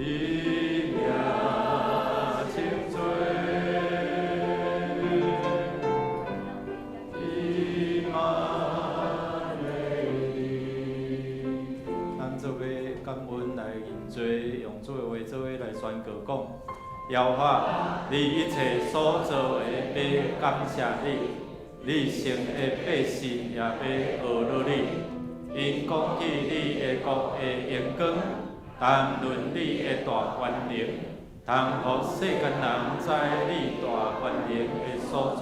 伊名真多，伊万利。咱做伙感恩来认罪，用主的话做伙来宣告讲：耶和华，你一切所做的要感谢你。 你成的百姓也要学乐你，因讲起你的国的荣光，谈论你的大权能，通互世间人知你大权能的所在，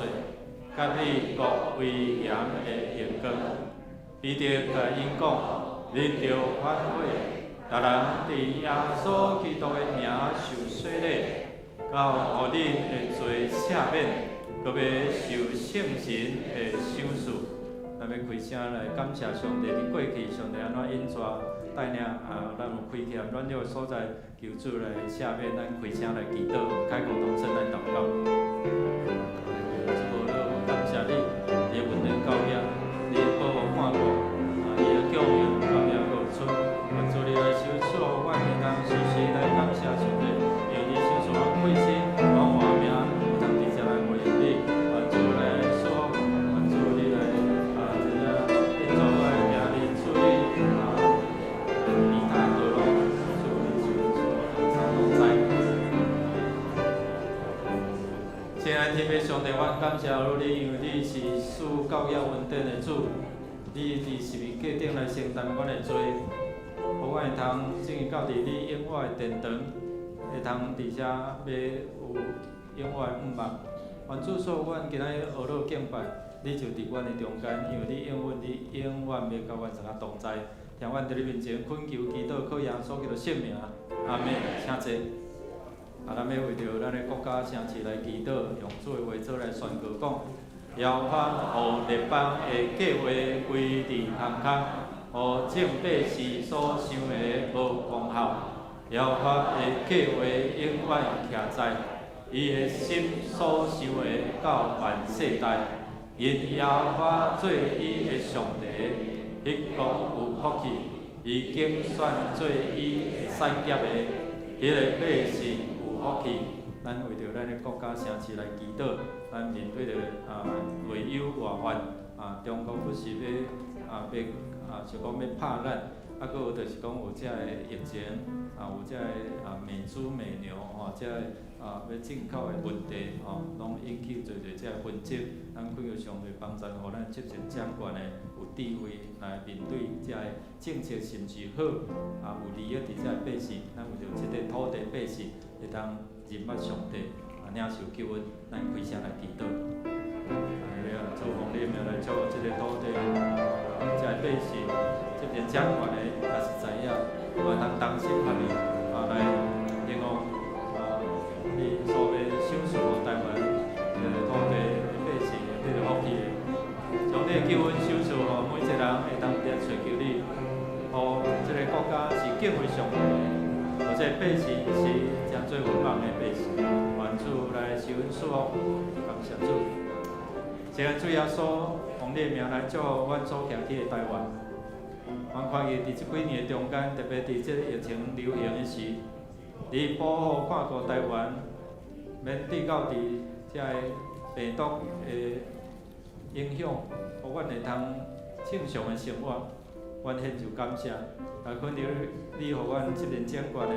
甲你国威严的荣光。彼得甲因讲，你着反悔，逐人伫耶稣基督的名受洗礼，到互恁的罪赦免。 搁要受圣神的赏赐，咱要开声来感谢上帝。伫过去，上帝安怎引带带领咱有开欠软弱的所在，求主来赦免。咱开声来祈祷，开口同声来祷告。主啊，感谢你，你的恩典够野，你的保护看顾，你的供应够野够出。愿主你来收赐，我会当时时来感谢上帝，因为你收赐我开心，我活命。 天父上帝，阮感谢你，因为你是赐教养恩典的主，你伫十字架顶来承担阮的罪，互阮会通正义到伫你永远的殿堂，会通伫遮要有永远的毋捌。愿主所阮今仔日学乐敬拜，你就伫阮的中间，因为你永远要甲阮一下同在，听阮伫你面前恳求祈祷，靠耶稣基督圣名，阿门，请坐。 咱要为着咱的国家城市来祈祷，用主的话做来宣告讲：耶和华互列邦的计划规治康康，互正百姓所想的无功效。耶和华的计划永远徛在，伊的心所想的到万世代。因耶和华做伊的上帝，迄国有福气，伊竞选做伊产业的迄个百姓。 福气，咱为着咱的国家城市来祈祷，咱面对着内忧外患，中国不是要就讲要拍咱，搁有就是讲有遮个疫情，有遮个美猪美牛遮个要进口的问题拢引起侪遮个纷争。咱恳求上帝帮助，互咱执政掌权的有智慧来面对遮个政策是毋是好，有利益伫遮个百姓，咱为着即个土地百姓。 会当认捌上帝，领受救恩，咱开声来祈祷。主奉你的名来祝福这个土地，这个百姓，这边掌权的也是知影，通同心合力来希望你所要赏赐予台湾土地的百姓的这个福气，将你的救恩赏赐予每一个人会当来寻求你，互这个国家是敬畏上帝的。 或者百姓是真做文盲的百姓，愿主来受恩赐福，感谢主。谢主耶稣，奉你的名来祝福阮所徛起的台湾。阮看见伫即几年的中间，特别伫即个疫情流行的时，你保护看顾台湾，免对到伫遮个病毒的影响，互阮会通正常的生活。 阮献上感谢，恳求你，互阮即任掌权的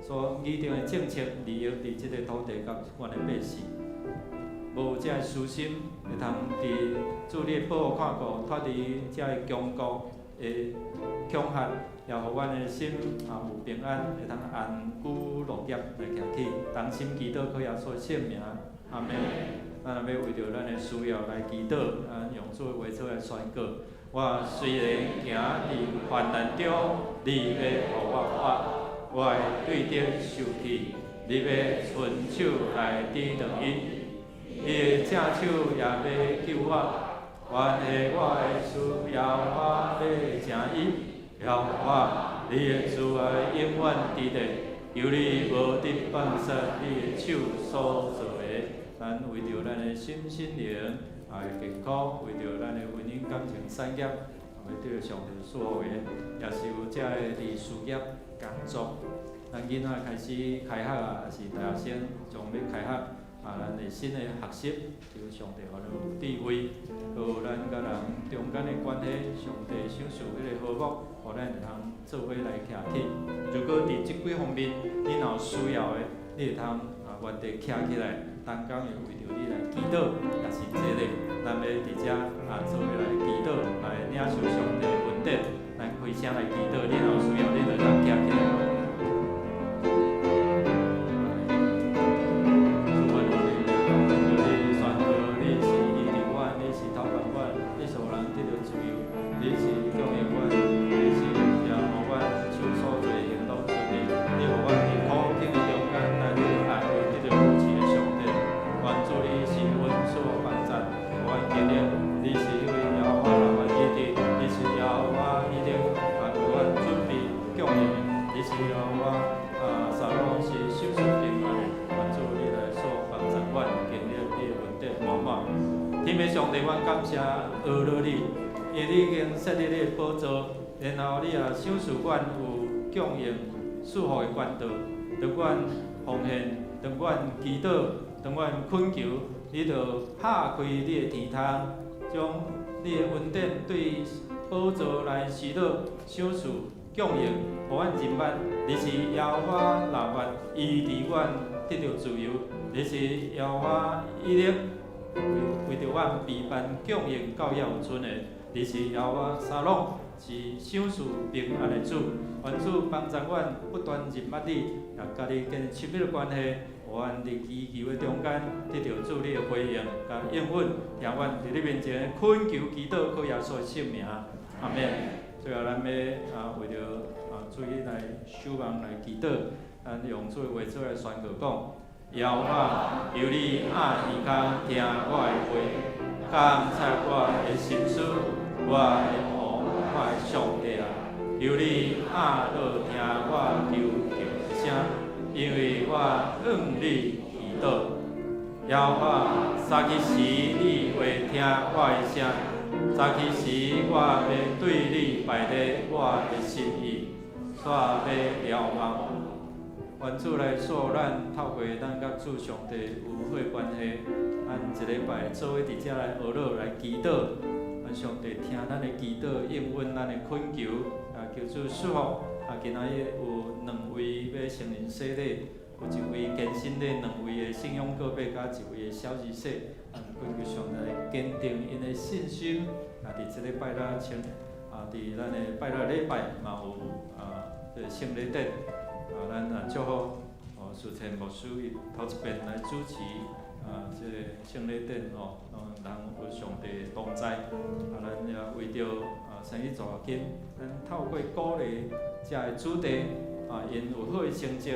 所拟定的政策利用伫即个土地甲阮的百姓，无遮个私心，会通伫主你的保护看顾，脱离遮个强国的恐吓，也互阮的心有平安，会通安居乐业来行起，同心祈祷，靠耶稣圣名，阿门。咱若要为着咱的需要来祈祷，用主的话做来宣告。 我虽然行伫患难中，你要互我活，我会对敌受气，你要伸手来抵挡伊，你的正手也要救我，愿系我的需要，我要正伊，要我，你的慈爱永远伫咧，求你无得放下你的手所做的，咱为着咱的心灵。 健康，为着咱的婚姻感情产业，要对着上帝所有的，也是有遮个伫事业工作，咱囡仔开始开学啊，也是大学生将要开学咱的新的学习，求上帝互咱有智慧，互咱甲人中间的关系，上帝赏赐迄个和睦，互咱会通做伙来徛起。如果伫即几方面你若有需要的，你会通原地徛起来，单工会为着你来祈祷，也是这个，咱要伫遮做伙来祈祷，来领受上帝的恩典，咱开声来祈祷。你若有需要，你就当徛起来。天父上帝，阮感谢俄罗你，因为你已经设立你的宝座，然后你也赏赐阮有供应赐福的管道，当阮奉献，当阮祈祷，当阮恳求，你就拍开你的天窗，将你的恩典对宝座来施落，赏赐供应，互阮人万。你是耶和华立法，医治阮得到自由。你是耶和华屹立。为着阮备办供应到遐有存的，你是耶和华沙龙，是赏赐平安的主。愿主帮助阮不断认捌你，也甲你建亲密的关系，互阮伫祈求的中间得到主你的回应，甲应允，让阮伫你面前恳求祈祷，靠耶稣的圣名，阿免。最后咱要为着主你来守望来祈祷，咱用主的话做来宣告讲。耶和华，由你暗耳孔听我的话，感察我的心思，我的王，我的上帝啊！由你暗落听我求的声，因为我向你祈祷。耶和华，早起时你会听我的声，早起时我要对你摆列我的心意，煞要了望。愿主来赐咱透过咱甲主上帝有好关系，咱一礼拜做伙伫遮来学乐来祈祷，愿上帝听咱的祈祷，应允咱的恳求，求主赐福。今仔日有2位要成人洗礼，有1位健身的，2位的信仰告白，甲1位的小儿洗。恳求上帝来坚定因的信心。伫即礼拜咱伫咱的拜六礼拜嘛有圣礼典。咱祝福苏前牧师伊头一遍来主持即个圣礼典人有上帝的同在。咱也为着生意助金，咱透过鼓励遮个主题因有好的成绩，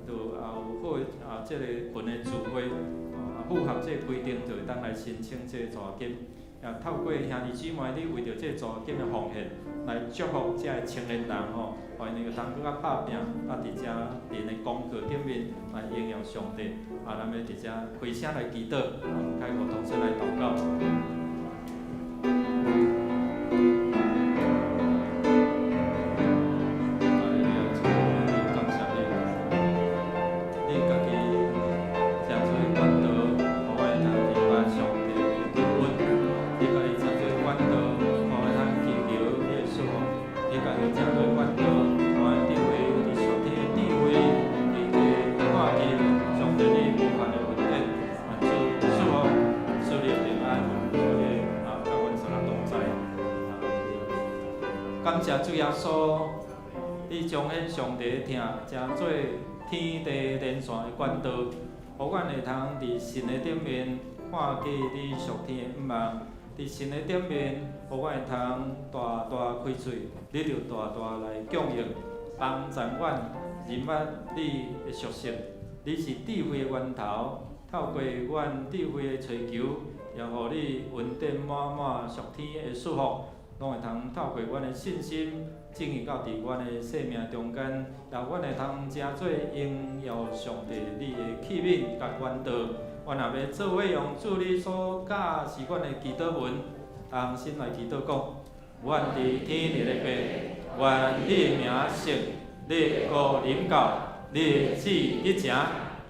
就有好的即个群的聚会，符合即个规定，就会当来申请即个助金。也透过兄弟姊妹，你为着即个助金的奉献，来祝福遮个青年人互因会当更较拍拼，伫遮因的功课顶面来应用上帝。咱要伫遮开声来祈祷，开互同声来祷告。感谢主耶稣，你彰显上帝的疼，正做天地连线的管道，互阮会通伫神的顶面看见你属天的望，伫神的顶面，互阮会通大大开嘴，你就大大来供应，帮助阮认捌你的属性。你是智慧的源头，透过阮智慧的追求，也互你恩典满满属天的祝福。拢会通透过阮的信心，进入到伫阮的生命中间，也阮会通真做荣耀上帝你的器皿甲管道。阮也要做伙用主你所教示阮的祈祷文，同心来祈祷讲：阮伫天立的爸，愿你的名圣，你的国临到，你的旨日程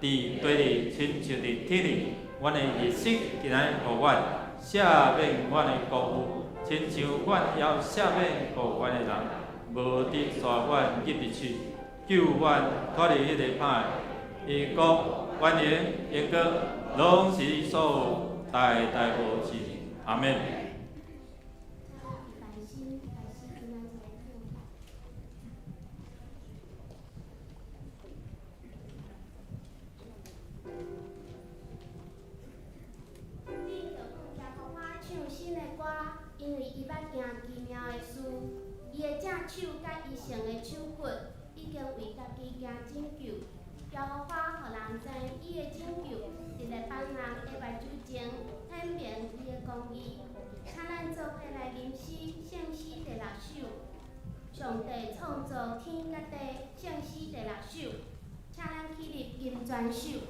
伫地里，亲像伫天里。阮的日式今仔互阮赦免阮的辜负，亲像阮要赦免互阮的人，无得带阮入地去，救阮脱离迄个歹。伊讲愿荣荣光拢是所有代代无尽。阿免。因为伊捌行奇妙的事，伊的正手甲医生的手骨已经为家己行拯救。耶和华互人知伊的拯救，伫咧帮人下目睭前显明伊的公义。请咱做伙来吟诗，圣诗第6首。上帝创造天甲地，圣诗第6首。请咱起立吟全首。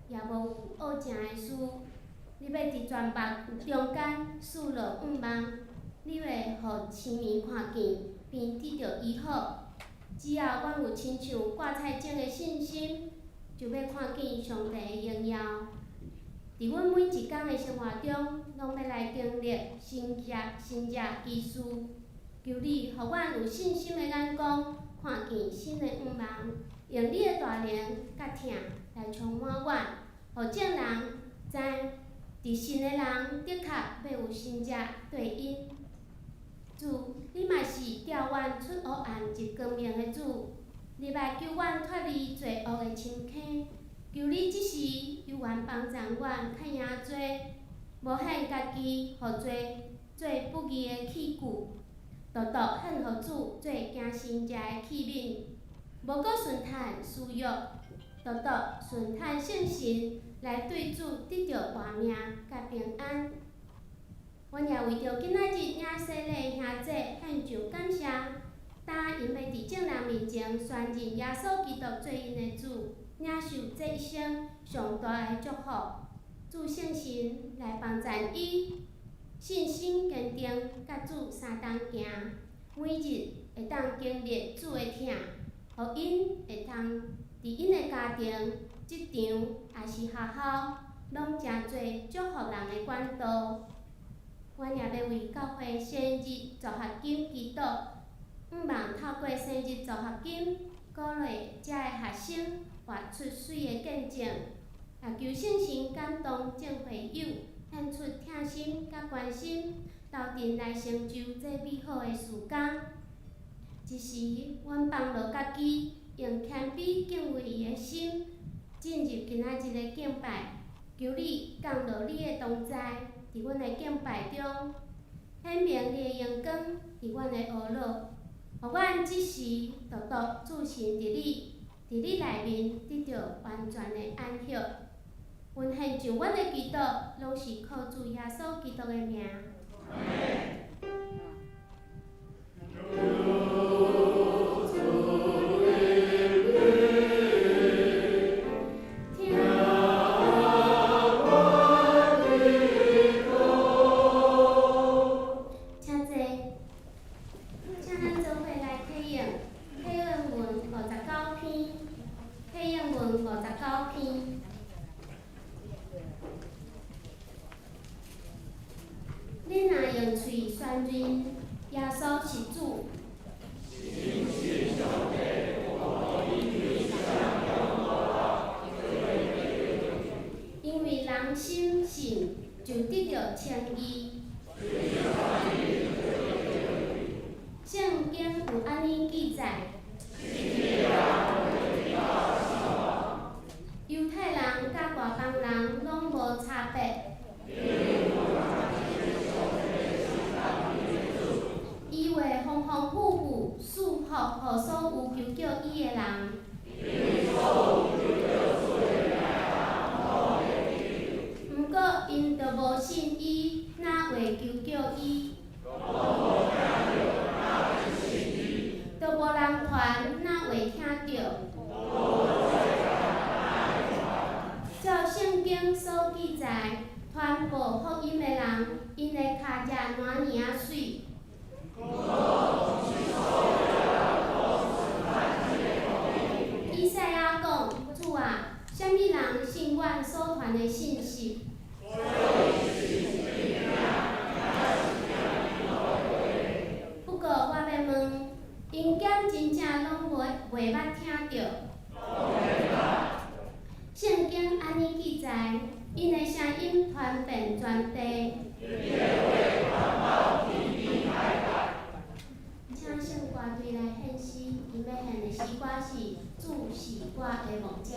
也无有恶正的事。你要伫全目中间赐落5万，你会互青面看见，并得到医好。只要阮有亲像挂彩种的信心，就要看见上帝的荣耀。伫阮每一天的生活中，拢要来经历神迹奇事。求你，互阮有信心的眼光，看见新的5万，用你的大能甲疼来充满阮，互众人知伫信的人的确要有信者对因。主，你嘛是调阮出黑暗入光明的主，你来救阮脱离罪恶的深坑，求你即时有缘帮助阮较赢罪，无限家己互罪做不义的器具，独独献互主做惊神者的器皿，无搁顺趁私欲，独独顺趁圣神来对主得到活命甲平安。阮也为着今仔日领洗礼兄姐献上感谢，答因要伫众人面前宣认耶稣基督做因的主，领受这一生上大的祝福。主圣神来帮助伊，信心坚定，甲主相同行，每日会当经历主的疼，互因会当伫因的家庭、职场也是学校，拢诚侪祝福人的管道。阮也要为教会生日助学金祈祷，望透过生日助学金，鼓励遮的学生活出水的见证，也求圣神感动众会友，献出疼心甲关心，斗阵来成就这美好的事工。一时，阮放落家己，用谦卑敬畏伊的心，进入今仔日的敬拜，求你降落你的同在。伫阮的敬拜中，显明你的阳光伫阮的学路，互阮即时独独自信伫你内面得到完全的安息。阮献上阮的祈祷，拢是靠主耶稣基督的名。恁若用喙宣认耶稣是主，因为人心信就得到称义。圣经有安尼记载。犹太人甲外邦人拢无差别。伊会丰丰富富赐福互所有求救伊的人。毋过因着无信伊，哪会求救伊？着无人传，哪会听着？照圣经所记载，传播福音的人，因的脚才哪尼啊水。以赛亚讲：主啊，啥物人信阮所传的信息？不过我要问，因检真正拢袂捌听着？圣经安尼记载，因的声音传遍全地。请圣歌队来献诗，因要献的诗歌是《主是我的牧者》。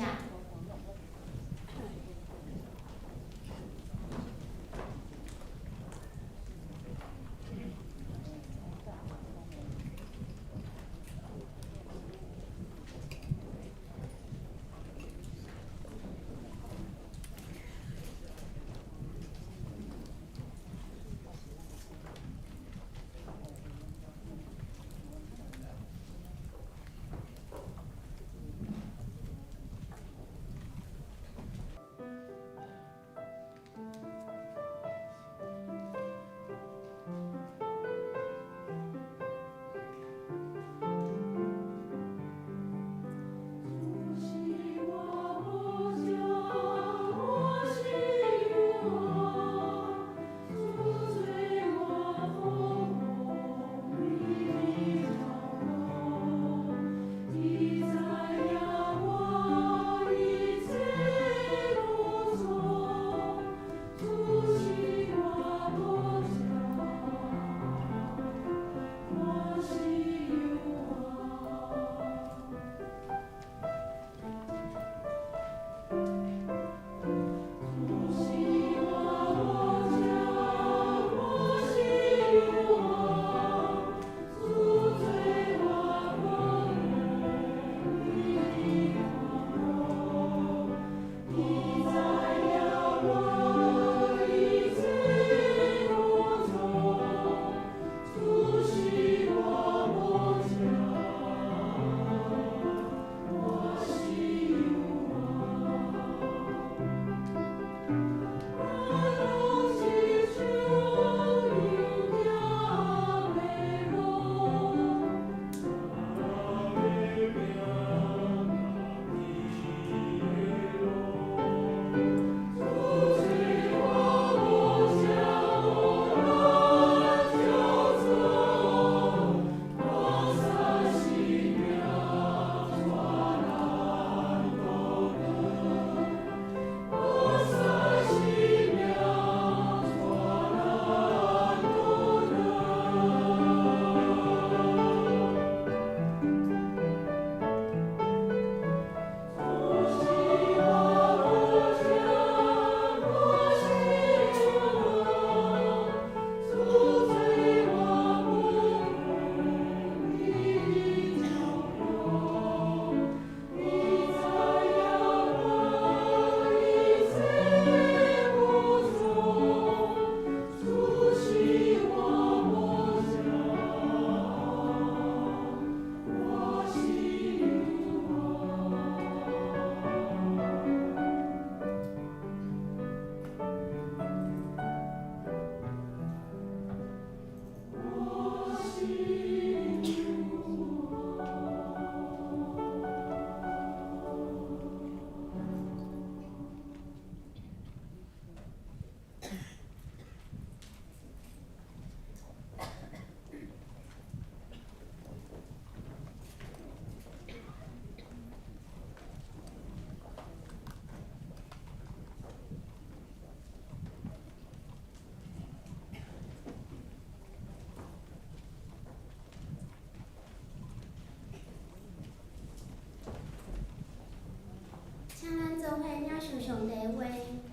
像上帝话，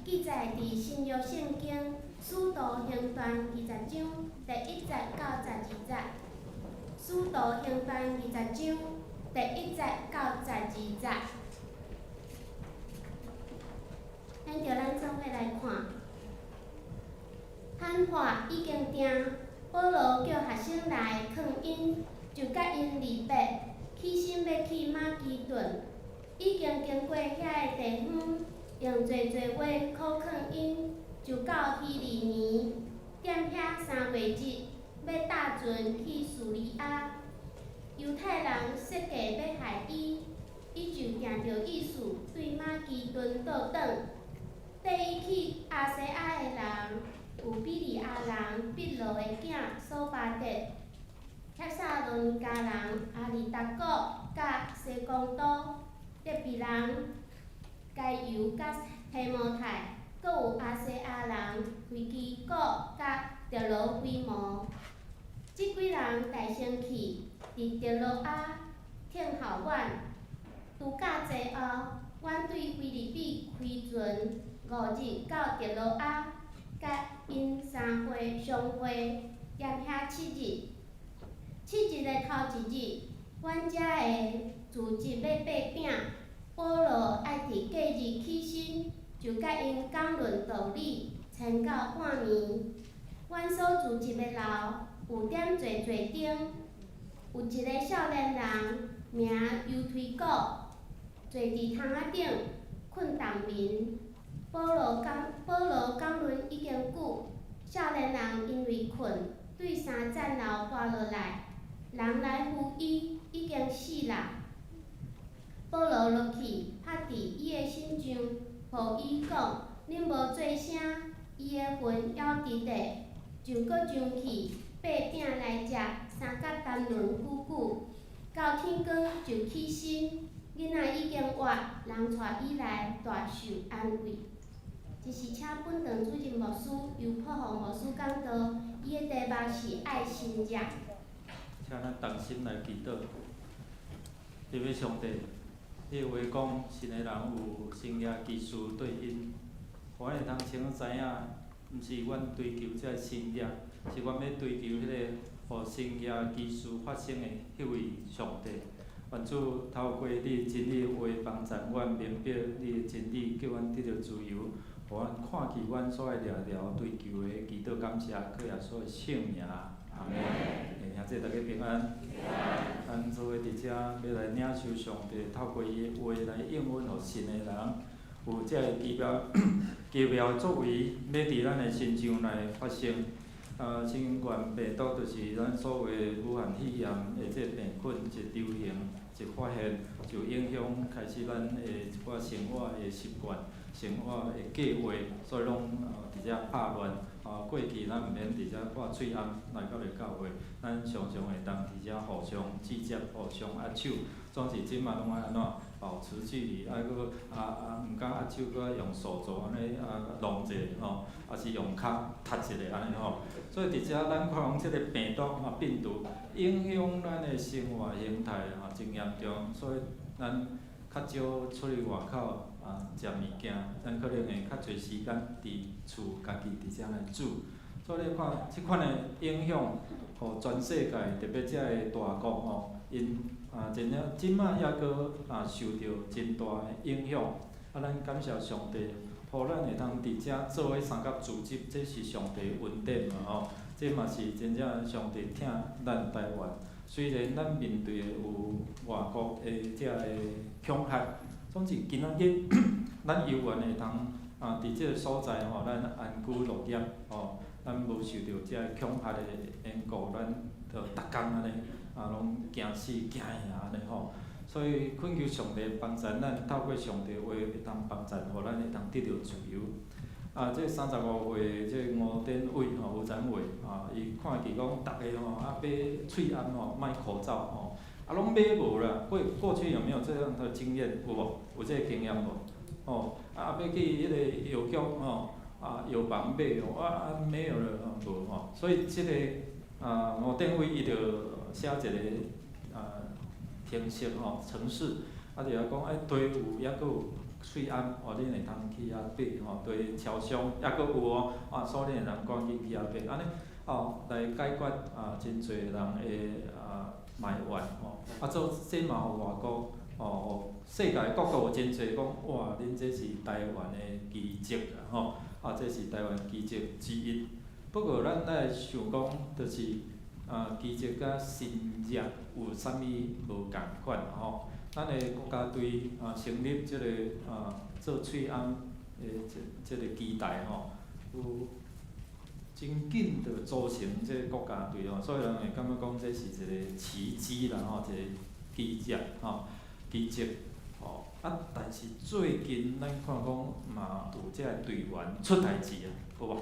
记载伫新约圣经《使徒行传》20章第1节到12节。《使徒行传》20章第1节到12节。咱着咱做伙来看，喊话已经定，保罗叫学生来劝因，就甲因离别，起身要去马其顿。已经经过遐个地方，用侪侪话考劝因，就到希利尼，踮遐3月日，要搭船去叙利亚。犹太人设计要害伊，伊就定着意思，对马其顿倒转。缀伊去亚细亚的人有比利亚人毕罗的囝索巴德、帖撒罗尼迦人阿里达古甲西公都、勒比人该犹甲提摩太，阁有亚细亚人腓基古甲特罗菲摩。即几人带先去，伫特罗亚听候阮，度假节后，阮对菲律宾开船5日到特罗亚，甲因3会相会，踮遐7日。7日的头1日，阮遮会组织要擘饼，保罗爱伫假日起身，就甲因讲论道理，撑到半暝。阮所组织的楼有点侪侪灯，有一个少年人名犹推古，坐伫窗仔顶困冬眠。保罗讲论已经久，少年人因为困，对3层楼滑落来，人来扶伊，已经死啦。保罗落去，拍伫伊的身上，互伊讲：恁无做啥，伊的魂还伫咧，就搁上去擘饼来食，3甲谈论久久，到天光就起身。囡仔已经活，人带伊来大受安慰。即是请本堂主任牧师由朴宏牧师讲道，伊的题目是爱心者。请咱同心来祈祷。特别上帝，你的话讲，信的人有生业技术对因，互阮会通清楚知影，毋是阮追求这生业，是阮要追求迄个互生业技术发生的迄位上帝。愿主透过你的真理话帮助阮明白你的真理，叫阮得到自由，互阮看见阮所爱聊聊追求的，祈祷感谢，靠耶稣的圣名。阿门。兄弟大家平安。咱做伙伫遮要来领受上帝透过伊的话来应允互信的人，有这个奇妙的作为，要伫咱的身上来发生。新冠病毒就是咱所谓武汉肺炎的这病菌一流行一发现，就影响开始咱的一寡生活的习惯、生活的计划，所以拢伫遮拍乱。过去咱毋免伫遮挂喙罨来到咧教会，咱常常会当伫遮互相指接、互相握手，总是即马拢爱安怎保持距离，啊搁毋敢握手，搁用手肘安尼弄者吼，啊是用骹踢一下安尼吼。所以伫遮咱看讲即个病毒病毒影响咱的生活形态真严重，所以咱较少出去外口食物件，咱可能会较侪时间伫厝家己伫遮来煮。所以你看即款的影响，互全世界特别遮个大国吼，因真正即马抑搁受到真大的影响。咱感谢上帝，互咱会通伫遮做伙三甲组织，这是上帝恩典嘛吼。这嘛是真正上帝疼咱台湾。虽然咱面对的有外国的遮个恐吓，总是今仔日咱犹原会通伫即个所在吼，咱安居乐业吼，咱无受到遮个恐吓的缘故，咱着逐工安尼拢惊死惊吓安尼吼。所以恳求上帝帮助咱，透过上帝话会通帮助，互咱会通得到自由。这35岁这吴典伟吴展伟伊看见讲逐个买喙罨卖口罩拢买无啦。过去有没有这样的经验？有无？有这个经验无？要去迄个药局药房买没有了无所以这个吴典伟伊就写一个程式程式，就讲队伍抑佫有喙暗，哦，恁会通去遐爬吼，对超商，抑佫有哦，所以人赶紧去遐爬，安尼哦来解决真侪人的埋怨吼，这嘛互外国哦，世界各国有真侪讲哇，恁这是台湾的奇迹啦吼，这是台湾奇迹之一。不过咱来想讲，就是奇迹甲新业有啥物无共款吼？咱的国家对成立即个做喙安的即个期待吼，有真紧就组成即个国家队吼，所以人会感觉讲这是一个奇迹啦吼，一个奇迹吼，奇迹吼。但是最近咱看讲嘛有即个队员出代志啊，有无？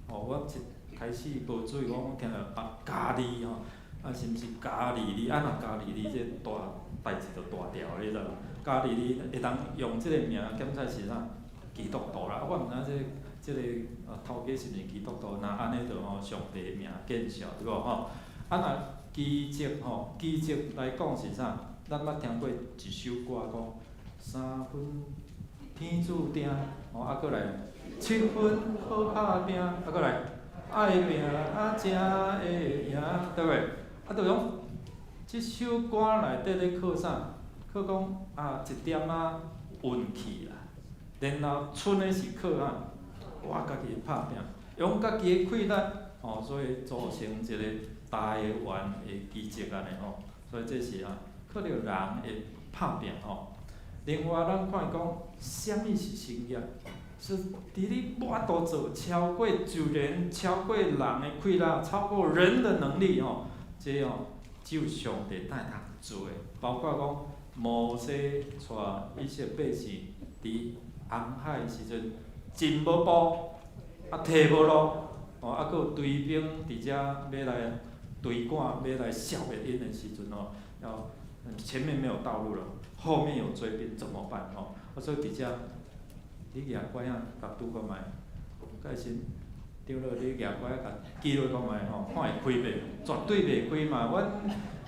我一开始无注意，我听到嘉义吼，是毋是嘉义哩？若嘉义哩，这大代志就大条，你知无？嘉义哩会当用即个名检测是啥？基督徒啦，我毋知即个头家是毋是基督徒？若安尼就上帝名见笑，对无吼？若奇迹吼，奇迹来讲是啥？咱捌听过一首歌讲三分天注定，佫来7分好打拼，佫来爱拼才会赢，对袂？就讲即首歌内底咧靠啥？靠讲一点运气啦，然后剩诶是靠我家己拍拼，用家己诶气力所以组成一个台湾诶奇迹安尼吼。所以这是靠着人会拍拼吼。另外，咱看讲，啥物是成业？是伫你跋倒做超过自然、超过人的气力、超过人的能力吼，这只有上帝才通做的。包括讲摩西带以色列百姓伫红海时阵进无步，摕无路，佫有追兵伫遮要来追赶、要来消灭因的时阵要前面没有道路了，后面有追兵怎么办所以伫遮。你举拐甲拄看卖，介先对落你举拐甲记落看卖看会开袂？绝对袂开嘛！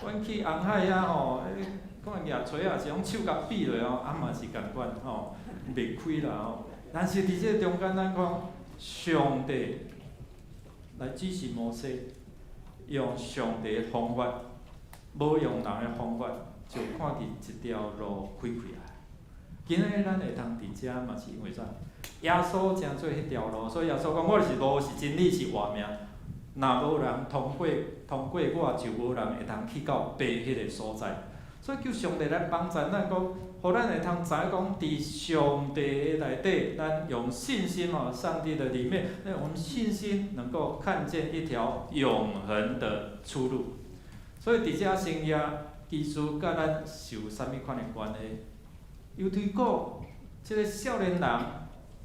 阮去红海看举锤是用手甲比落嘛是共款袂开啦但是伫这中间，咱看上帝来指示摩西，用上帝的方法，无用人的方法，就看见一条路开开来。今日咱会通伫遮嘛是因为啥？耶稣正做迄条路，所以耶稣讲：我是路，是真理，是活命。若无人通过我，就无人会通去到白迄个所在。所以求上帝来帮助咱讲，互咱会通知影讲，伫上帝的内底，咱用信心上帝的里面，我们信心能够看见一条永恒的出路。所以伫遮生业，其实甲咱是有啥物款的关系？犹推古即个少年人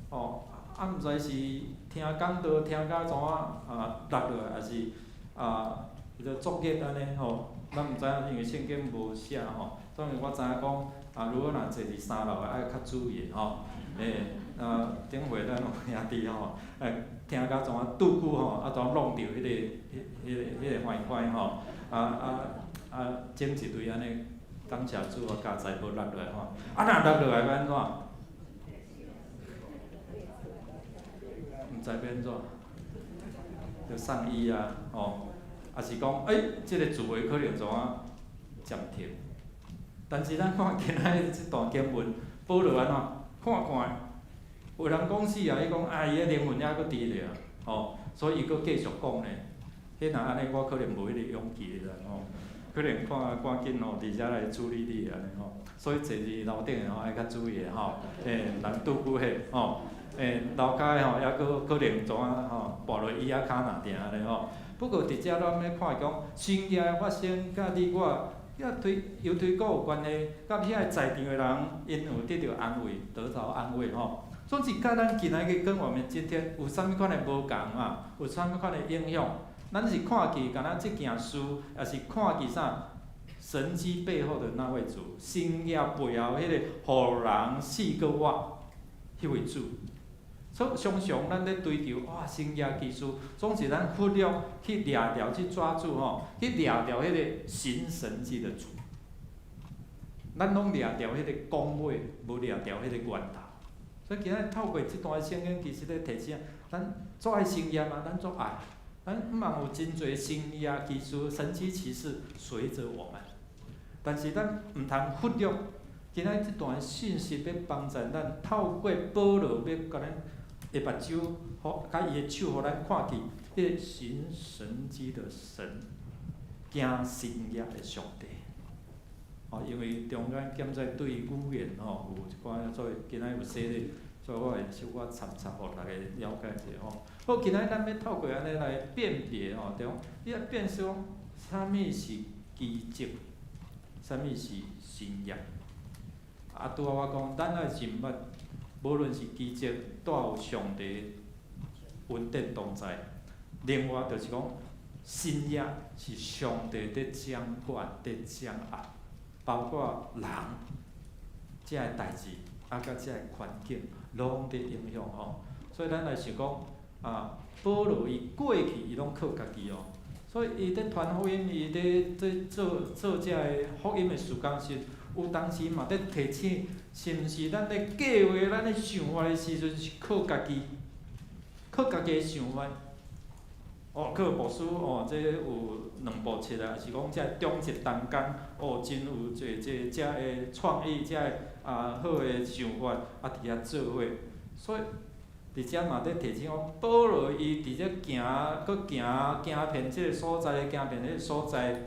毋知是听讲道听甲怎落来，还是迄个作业安尼咱毋知影，因为圣经无写当然我知影讲如果若坐伫3楼的，爱较注意顶回咱有兄弟听甲怎拄久怎弄着迄个坏乖整一堆安尼。感谢主加载无落来若落来要安怎？毋知要安怎？着送医也是讲即个词汇可能怎暂停。但是咱看今仔日即段经文，保罗安怎看？有人讲死伊讲伊个灵魂还佫伫咧所以伊佫继续讲咧。迄若安尼，我可能无迄个勇气啦可能赶紧伫遮来处理你安尼所以坐伫楼顶的爱较注意人拄久迄楼骹的还佫可能怎跋落椅仔骹若定安尼不过伫遮咱要看讲，新业的发生甲你我犹推古有关系，甲遐个在场的人因有得到安慰，得到安慰总之，甲咱今仔日跟我们今天有啥物款的无共有啥物款的影响？咱是看见敢若即件事，也是看见啥？神迹背后的那位主，新业背后迄个互人死过活迄位主。所以常常咱咧追求新业技术，总是咱忽略去掠着去抓住去掠着迄个行神迹的主。咱拢掠掉迄个讲尾，无掠掉迄个源头。所以今仔透过即段圣经，其实咧提醒咱做爱信业啊，咱做爱，咱毋茫有真侪信业技术、神奇奇事随着我们。但是咱毋通忽略，今仔即段信息要帮助咱，透过保罗要甲咱的目睭，互甲伊的手，互咱看见迄个行神迹的神，行神业的上帝。因为中间兼在对语言有一寡，所以今仔有写咧，所以我会小可插，互大家了解者好，今仔咱要透过安尼来辨别中你要辨识讲，啥物是奇迹，啥物是神业。拄仔我讲，咱的人物，无论是奇迹，带有上帝恩典同在；另外就是讲，神业是上帝伫掌管、伫掌握。包括人，遮个代志，甲遮个环境，拢伫影响所以咱来想讲，保罗伊过去伊拢靠家己所以伊伫传福音，伊伫做遮个福音的事工时，有当时嘛伫提醒，是毋是咱咧计划、咱咧想法的时阵是靠家己，靠家己的想法。靠牧师这有2部册啊，是讲遮中集同工真有遮个创意，遮个好个想法伫遐做伙。所以伫遮嘛伫提醒讲，保罗伊伫遮行遍即个所在，行遍迄个所在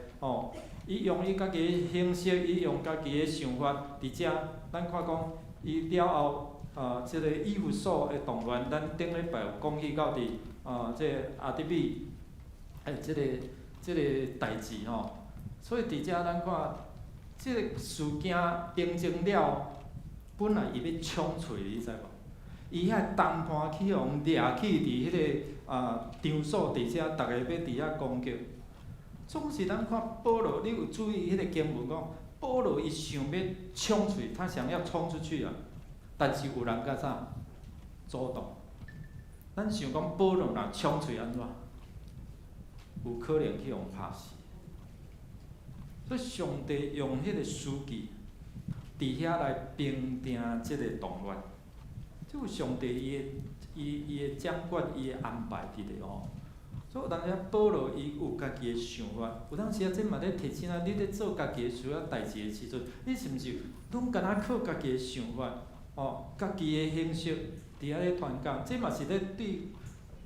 伊用伊家己的形式，伊用家己的想法伫遮，咱看讲伊了后即个以弗所的动乱，咱顶礼拜有讲起到伫。即个阿德米，即个代志所以伫遮咱看，即个事件平静了，本来伊要冲出，你知无？伊遐谈判去互掠去伫迄个场所伫遮，逐个要伫遐攻击。总是咱看保罗，你有注意迄个经文讲，保罗伊想要冲出，他想要冲出去但是有人甲啥阻挡？咱想讲保罗若冲出安怎？有可能去互拍死。所以上帝用迄个书记伫遐来平定即个动乱，即有上帝伊的掌管，伊的安排伫咧所以有当时保罗伊有家己的想法，有当时这嘛咧提醒你咧做家己的需要代志的时阵，你是毋是拢敢若靠家己的想法家己的形式？伫遐咧传讲，这嘛是咧对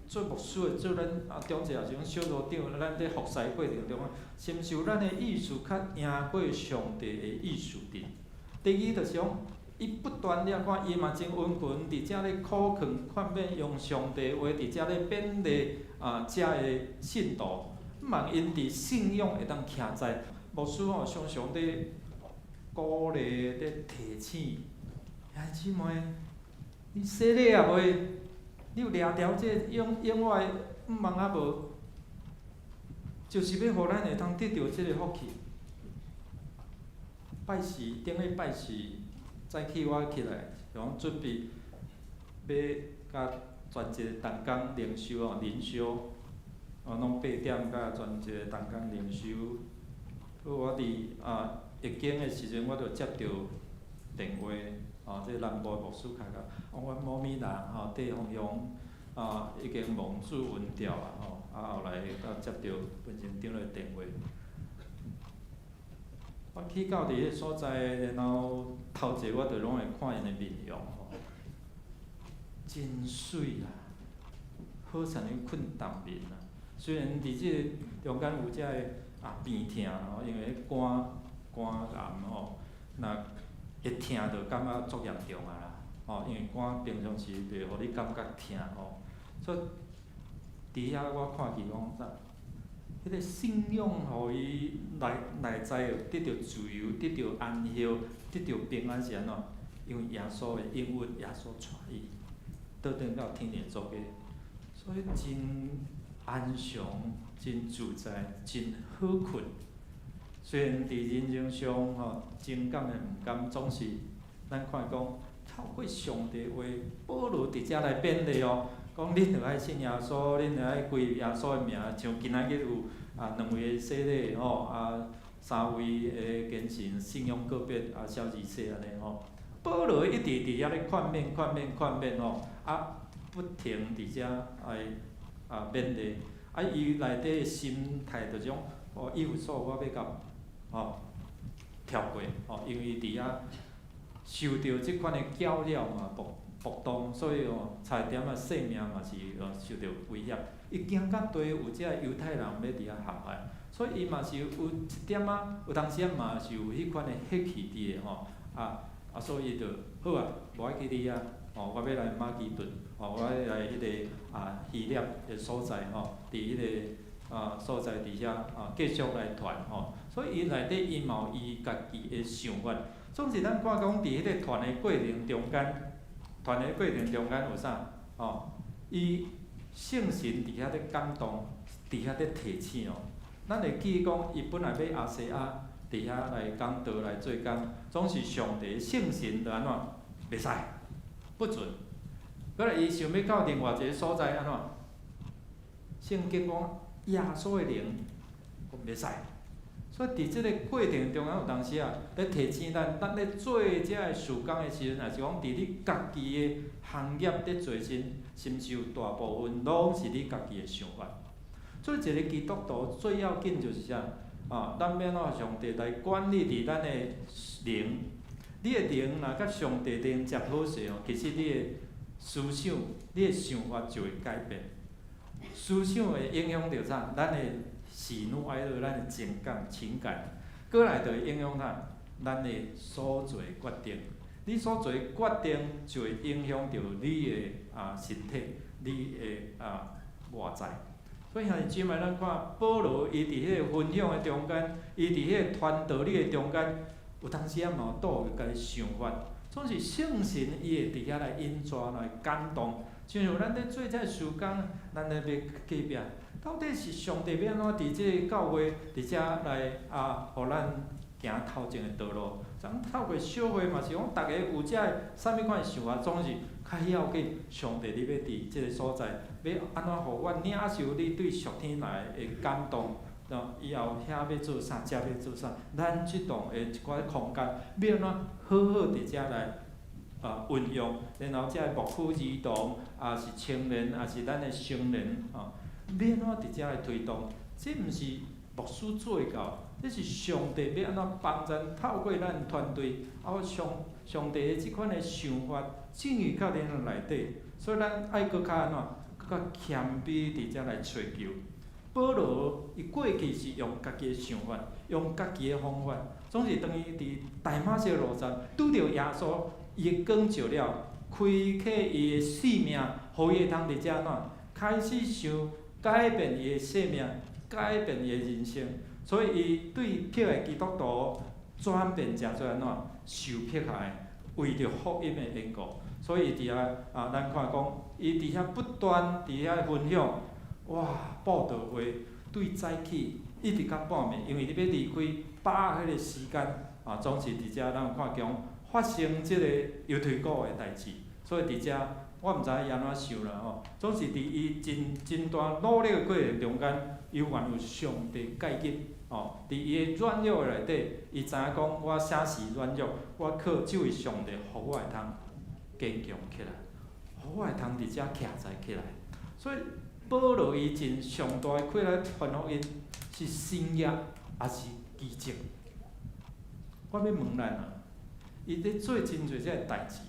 做牧师的做咱中者，也是讲小组长，咱咧服侍过程中是毋是有咱的意思较赢过上帝的意思伫？第二就是讲，伊不断了看，伊嘛真温顺，伫遮咧苦劝劝勉，用上帝话伫遮咧勉励遮的信徒，毋茫因伫信仰会当徛在牧师常常咧鼓励咧提醒，兄弟姊妹。你洗礼也袂，你有掠条这永外毋茫啊无，就是要互咱会通得到即个福气。拜时顶礼拜时，早起我起来，讲准备要甲全一个同工灵修灵修，拢8点甲全一个同工灵修。我伫疫经的时阵，我就接到电话。即南部牧师开讲，阮某米人地方乡已经蒙主温调后来接到本身顶了电话，我去到伫迄个所在，然后头一我就拢会看因的面容真水好像咧困冬眠虽然伫即个中间有遮个鼻疼因为肝癌若一疼就感觉足严重啦，因为肝平常时袂互你感觉疼所以伫遐我看见讲啥，迄个信仰互伊内在得到自由，得到安息，得到平安是安怎？因为耶稣的应允，耶稣带伊倒转到天庭做家，所以真安详，真自在，真好困。虽然伫人生上情感的毋甘，总是咱看讲透过上帝话，保罗伫遮来勉励讲恁着爱信耶稣，恁着爱归耶稣的名，像今仔日有2位洗礼3位的虔诚信仰个别小儿说安尼吼。保罗一直伫遐咧劝勉吼，不停伫遮来勉励，伊内底的心态就种以有所我要甲跳过因为伊伫遐受到即款的搅扰嘛，暴动，所以差一点性命嘛是受到威胁。伊惊到地有遮犹太人要伫遐陷害，所以伊嘛是有一点有当时嘛是有迄款的血气伫的所以就好无爱去你我要来马其顿，我要来迄个希腊的所在伫迄个所在伫遐继续来传所以伊内底伊嘛有伊家己的想法。总是咱看讲伫迄个传的过程中间有啥伊圣神伫遐咧感动，伫遐咧提醒咱会记讲，伊本来要亚细亚伫遐来讲道来做工，总是上帝圣神就安怎袂使不准。过来伊想要到另外一个所在安怎？圣经讲耶稣的灵袂使。所以伫即个过程中有当时咧提醒咱咧做遮个事工的时阵，也是讲伫你家己的行业咧做甚至有大部分拢是你家己的想法。做一个基督徒最要紧就是啥？咱免上帝来管理伫咱的灵，你的灵若甲上帝连接好势其实你的思想、你的想法就会改变。思想会影响着啥？咱的喜怒哀乐，咱的情感，过来就会影响咱的所做决定。你所做决定就会影响着你的身体，你的外在。所以兄弟姊妹，咱看保罗伊伫迄个分享的中间，伊伫迄个传道理的中间，有当时嘛有倒有家己想法，总是圣神伊会伫遐来引带来感动。像像咱咧做这事工，咱咧要隔壁，到底是上帝要安怎伫即个教会伫遮来互咱行头前的道路？咱透过小会嘛是讲，逐个有遮个啥物款的想法，总是较要紧。上帝你要伫即个所在，要安怎互我领受你对属天来的感动？以后遐要做啥，遮要做啥？咱即栋的一寡空间，要安怎好好伫遮来运用？然后遮个牧区儿童，是青年，是咱的成人要安怎伫遮来推动？这毋是牧师做到。这是上帝要安怎帮咱透过咱团队，上帝的即款的想法进入到咱内底，所以咱爱搁较安怎，搁较谦卑伫遮来找求。保罗伊过去是用家己的想法，用家己的方法，总是当伊伫大马色路上拄着耶稣，伊的光照了，开启伊的生命，互伊会通伫遮安怎开始想改变伊的生命，改变伊的人生。所以伊对迫害基督徒转变诚侪安怎受迫害，为着福音的缘故，所以伫遐咱看讲，伊伫遐不断伫遐分享，报道会对早起一直到半暝，因为你要离开迄个时间总是伫遮咱有看讲发生即个犹太国的代志，所以伫遮我毋知伊安怎想啦总是伫伊真大努力的过程中间，伊有上帝介入。伫伊的软弱内底，伊知影讲，我啥时软弱，我靠这位上帝，互我会通坚强起来，互我会通伫遮徛在起来。所以保罗伊真上大的困难传福音，是新约还是奇迹？我要问咱伊咧做真侪遮个代志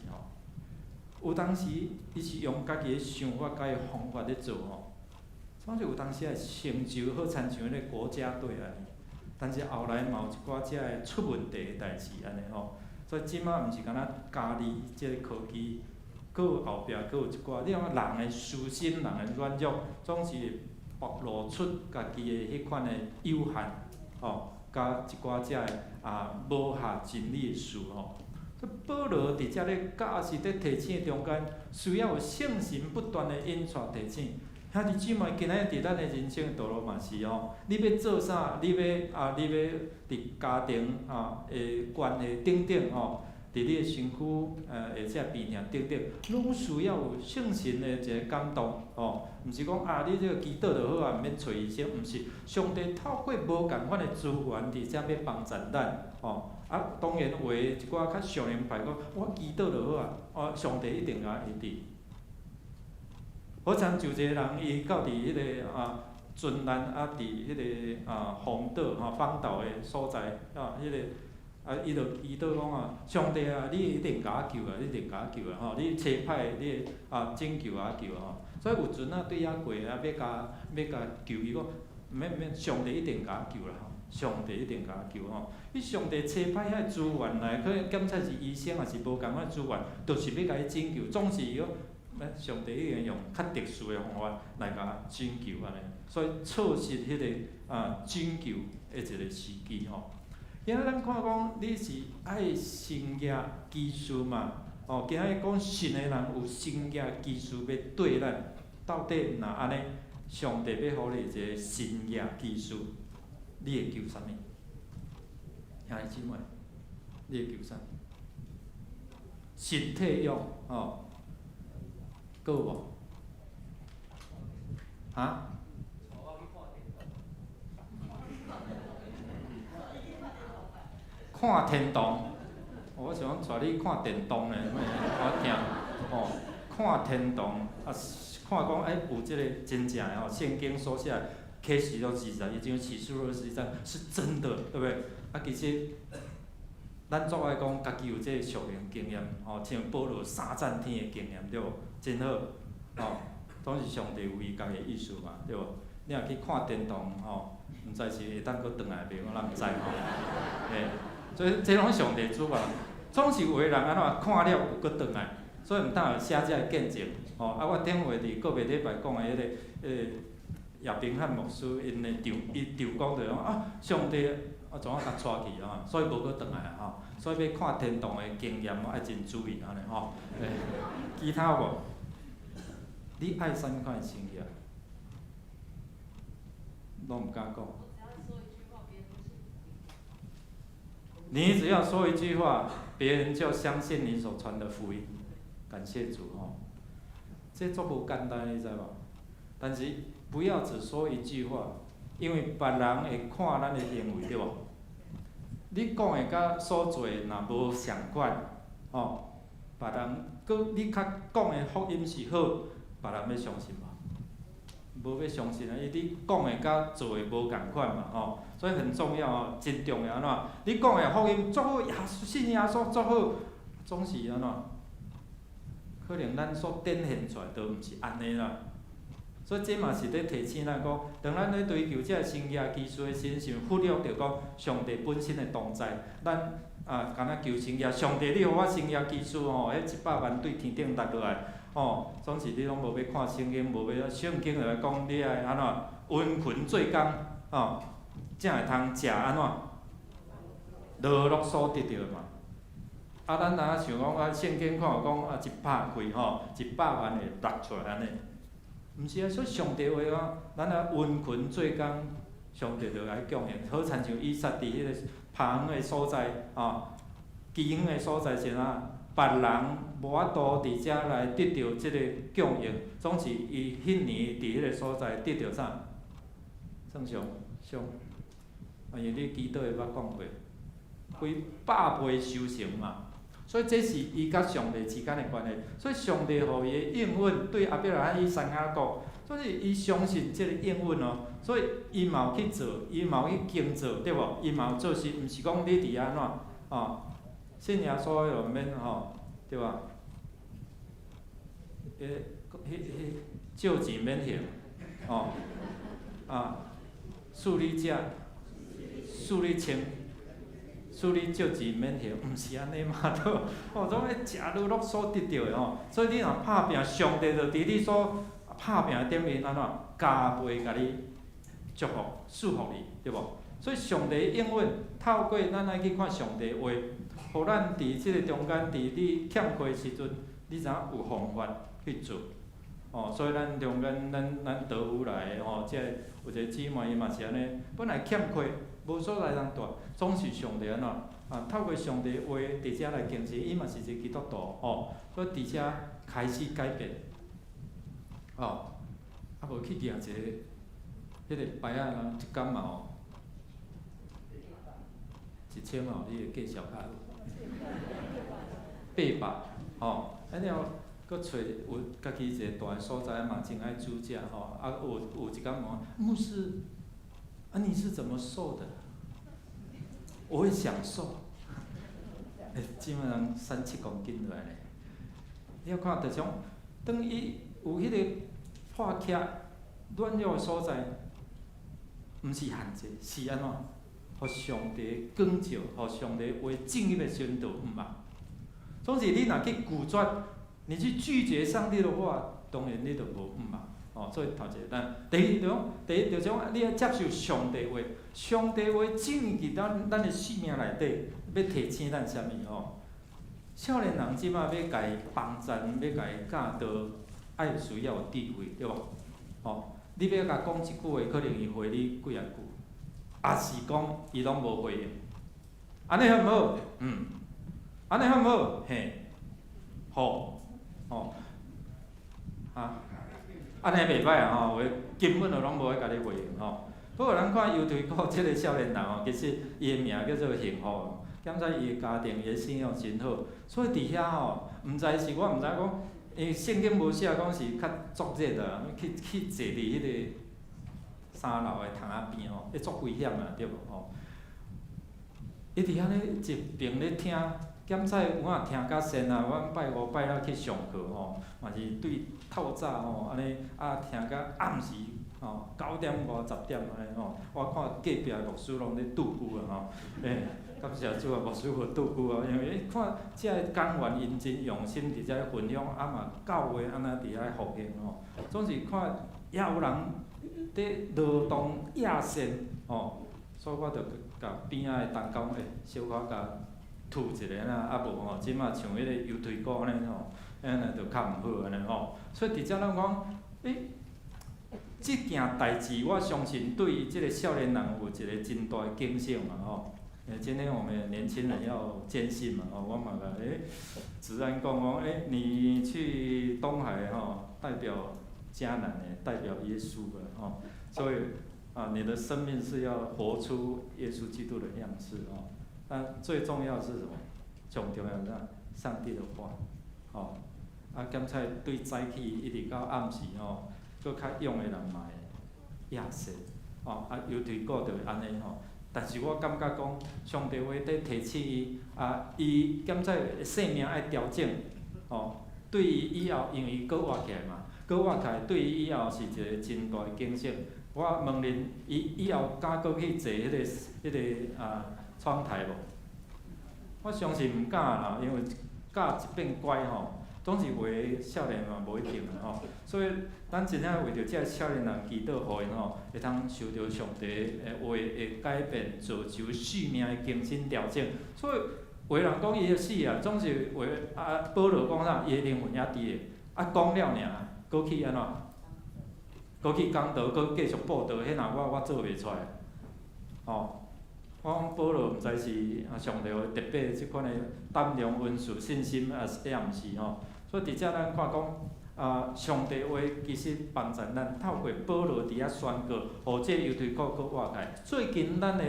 有当时伊是用家己的想法、家己的方法咧做总是有当时成就好亲像迄个国家队安尼，但是后来嘛有一寡遮个出问题的代志安尼所以即摆毋是敢若家己即个科技，佫有后壁佫有一寡，你看人的私心、人的软弱，总是暴露出家己的迄款的有限甲一寡遮个无合真理的事所以保罗伫遮咧教是咧提醒中间，需要有圣神不断的引带提醒。兄弟姊妹，今仔日伫咱的人生道路嘛是你要做啥？你要伫家庭的关系顶顶伫你的身躯或者病痛等等，拢需要有圣神的一个感动哦。毋是讲啊，你这个祈祷就好啊，毋免找医生，毋是。上帝透过无共款的资源，伫遮要帮助咱哦。啊，当然有一寡较常人派讲，我祈祷就好啊，哦，上帝一定会会治。好像就一个人，伊到伫迄个尊难啊，伫迄个荒岛荒岛的所在迄个伊就祈祷讲上帝啊，你一定甲我救啊，你一定甲我救啊，你差派你拯救我救啊。所以有阵对遐过要甲救伊讲，免，上帝一定甲我救啦，上帝一定甲我救吼。伊上帝差派遐资源来，可能检测是医生也是无共款资源，就是要甲伊拯救，总是讲。上帝已经用较特殊的方法来甲拯救安尼，所以错失迄个拯救的一个时机吼。今仔咱看讲，你是爱生业技术嘛？哦，今仔讲信的人有生业技术要对咱，到底若安尼，上帝要互你一个生业技术，你会求啥物？兄弟姊妹，你会求啥？身体用哦。够无？啊？看天堂，我想带你看电动呢，我惊哦。看天堂啊，看讲有即个真正的圣经所写启示录20，已经启示录20章是真的，对不对？啊，其实咱做爱讲家己有即个属灵经验，像保罗3战天的经验，对无？真好，总是上帝有伊家己的意思嘛，对无？你若去看天堂，毋知是会当佫转来袂，我哪毋知所以这拢上帝主办，总是有个人安怎看了有佫转来，所以毋当有写这个见证。我顶回伫个别礼拜讲的迄个叶秉汉牧师因的伊讲着讲上帝怎啊甲带去所以无佫转来所以要看天堂的经验爱真注意安尼其他无？你爱啥物款的生意？拢毋敢讲。你只要说一句话，别人就相信你所传的福音。感谢主这足无简单，你知无？但是不要只说一句话，因为别人会看咱的行为，对无？你讲的甲所做的若无相款别人佮你较讲的福音是好，别人要相信无？无要相信因为你讲的甲做的无共款嘛所以很重要真重要安怎？你讲的福音足好，信耶稣足好，总是安怎？可能咱所展现出来都毋是安尼啦。所以这嘛是咧提醒咱讲，当咱咧追求这生业技术的时阵，忽略着讲上帝本身的同在。咱敢若求生业，上帝你互我生业技术迄100万对天顶落来总是你拢无要看圣经，无要圣经就来讲你爱安怎温群做工才会通食安怎劳碌所得到嘛。咱若想讲圣经看有讲100开100万会落出来安尼，毋是所以上帝话咱温群做工，上帝就来供应。好亲像以撒伫迄个旁远的所在奇远的所在是别人无法度伫遮来得到即个供应，总是伊迄年伫迄个所在得到啥？正常，因为你祈祷会捌讲过，几百倍收成嘛。所以这是伊甲上帝之间的关系。所以上帝互伊的应允对亚伯拉罕、以撒、雅各，所以伊相信即个应允所以伊嘛有去做，伊嘛有去经做，对无？伊嘛有做事，毋是讲你伫安怎信耶稣就免对吧？借钱免还处理者，处理清。处理借钱免还，毋是安尼嘛？总要食落落所得到的所以你若拍拼，上帝就伫你所拍拼的顶面安怎加倍甲你祝福、祝福你，对无？所以上帝应允透过咱来去看上帝话，互咱伫即个中间，伫你欠缺的时阵，你知影有方法去做哦，所以咱中间咱德福来的吼，即个有一个姊妹伊嘛是安尼，本来欠缺，无所在通住，总是上帝安怎透过上帝话伫遮来经历，伊嘛是一个基督徒吼，所以伫遮开始改变，哦，无去举一个，迄个牌仔一工嘛吼，1000嘛，你会计小卡，800，吼，安尼哦。搁找有家己一个大个所在嘛，真爱主教吼，有一工问牧师，你是怎么瘦的？我会享受，基本上3、7公斤落来咧。你要看，就像当伊有迄个破壳软弱个所在，毋是限制，是安怎？互上帝光照，互上帝话正义的宣导，毋嘛？总是你若去拒绝。你去拒绝上帝的话，当然你就无嘛。哦，所以头一个，但第一就种你要接受上帝话，上帝话正伫咱的生命内底，要提醒咱啥物吼？少年人即摆要家己帮衬，要家己教导，爱需要有智慧，对无？哦，你要甲讲一句话，可能伊回你几啊句，也是讲伊拢无回应，安尼好毋好？安尼好毋好？嘿，好。哦，安尼袂歹啊吼，根本就拢无咧甲你回应吼。不过咱看犹推国即个少年人吼，其实伊的名叫做幸福，检查伊的家庭、伊的信仰真好，所以伫遐吼，毋知是我毋知讲，因为圣经无写讲是较作热啊，去坐伫迄个3楼的窗仔边吼，迄足危险啊，对无吼？伊伫遐咧一边咧听。检彩有影听甲先啊，阮拜5拜六去上课吼，嘛是对透早吼，安尼听甲暗时吼9点外10点安尼吼，我看隔壁牧师拢咧拄久啊吼，感谢主啊，牧师无拄久啊，因为看遮个讲员因真用心伫遮分享，嘛教会安那伫遐复兴吼，总是看也有人伫劳动野线吼，所以我着甲边仔的同工小可甲。吐一个啊，无吼，即马像迄个油推锅安尼吼，安尼就较毋好安尼吼。所以伫遮咱讲，即件代志，我相信对于即个少年人有一个真大的警醒嘛吼。今天我们年轻人要坚信嘛吼，我嘛甲子安讲你去东海吼，代表迦南的，代表耶稣的吼，所以你的生命是要活出耶稣基督的样式哦。但最重要是什么？上重要是上帝的话，吼、检彩对早起一直到暗时吼，佫较勇的人嘛会野些，尤其个着安尼吼。但是我感觉讲，上帝话在提醒伊，伊检彩生命爱调整，对于以后，因为伊佫活起来嘛，佫活起来，对于以后是一个真大的警醒。我问恁，伊以后敢佫去坐迄个窗台无？我相信毋敢啦，因为教一变乖吼，总是为少年嘛无一定啦吼。所以咱真正为着遮少年人祈祷，互因吼会通受着上帝的话的改变，造就生命的更新调整。所以有人讲伊会死啊，总是为保罗讲啥，伊的灵魂还伫的，讲了尔，搁去安怎？搁去讲道，搁继续报道，迄若我做袂出来，吼。我讲保罗毋知是上帝特别即款的担量温顺信心，也毋是吼。所以伫遮咱看讲，上帝话其实帮助咱透过保罗伫遐宣告，互这犹太国佫活开。最近咱的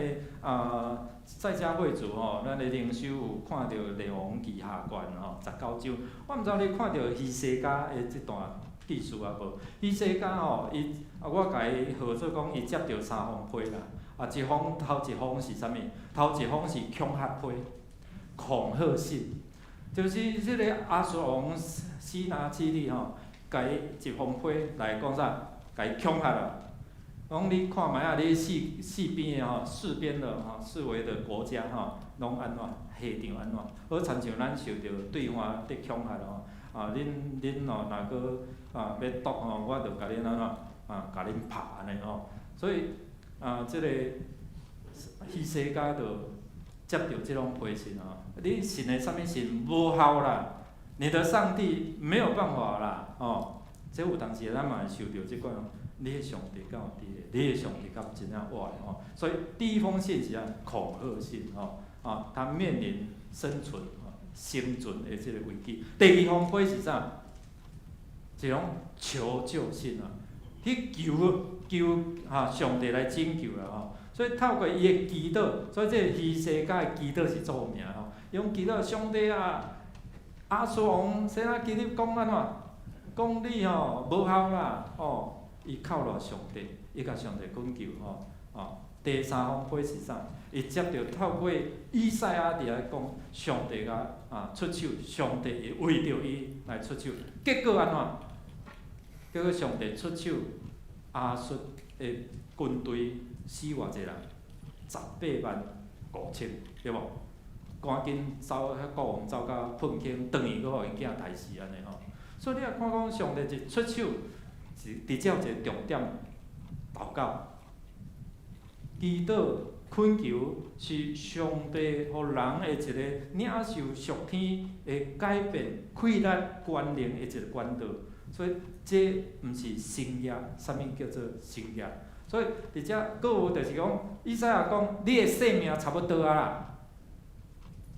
在家会主吼，咱的灵修有看到《列王记下传》吼19章，我毋知你看到希西家的即段记述啊无？希西家吼，我甲伊号做讲，伊接到3封批啦。一封头一封是啥物？头一封是恐吓批，恐吓信，就是即个亚述王西拿基利吼，甲伊一封批来讲啥？甲伊恐吓啦。讲你看卖啊，你四边的吼，四边的吼，四围的国家吼，拢安怎下场安怎？好亲像咱受着对方伫恐吓咯吼，恁若搁要夺吼，我着甲恁安怎甲恁拍安尼吼，所以。即个希西家就接到即种批信哦，你信的啥物信无效啦，你的上帝没有办法啦，这有当时咱嘛会受到即款，你的上帝敢有伫个？你的上帝敢真正活的吼？所以第一封信是恐吓信吼，他面临生存、生存的即个危机。第二封批是啥？一种求救信去求上帝来拯救啦吼。所以透过伊的祈祷，所以这个希西家的祈祷是做有名吼。用祈祷上帝亚述王先啊，今日讲安怎？讲你无效啦，伊靠赖上帝，伊甲上帝恳求第三封批是啥？伊接着透过以赛亚伫遐讲，上帝甲出手，上帝会为着伊来出手。结果安怎？结果上帝出手，亚述的军队死偌济人，18万5千，对无？赶紧走，国王走到喷坑，转去搁互因囝刣死安尼吼。所以你若看讲上帝一出手，是直接有一个重点，祷告、祈祷、恳求，是上帝互人的一个领受属天的改变、开力、关联的一个管道。所以这毋是新约，啥物叫做新约？所以伫遮搁有就是讲，以赛亚讲，你的性命差不多啦。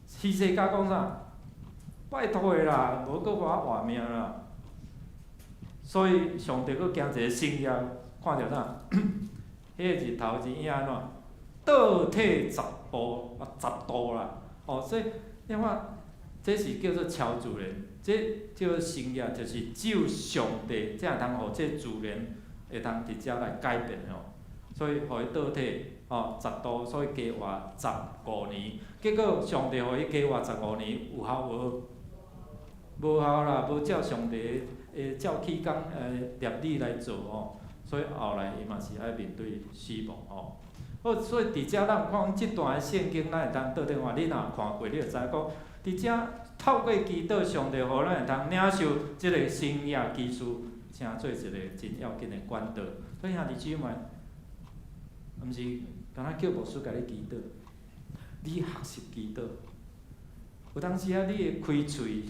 希西家讲啥？拜托的啦，无搁互我活命啦。所以上帝搁行一个新约，看着啥？迄个日头是影安怎？倒退10步，10度啦。所以你看，这是叫做超自然，这叫做新约，就是只有上帝才通互这自然会通直接来改变所以互伊倒退10度，所以加活15年。结果上帝互伊加活15年，有效无？无效啦，无照上帝照起工律例来做所以后来伊嘛是爱面对死亡好，所以伫遮咱有看即段的圣经，咱会当倒转看，你若看过，你就知讲，伫遮透过祈祷，上帝互咱会当领受即个新约基础，成做一个真要紧的管道。所以兄弟姊妹，毋是干那叫牧师甲你祈祷，你学习祈祷。有当时你会开喙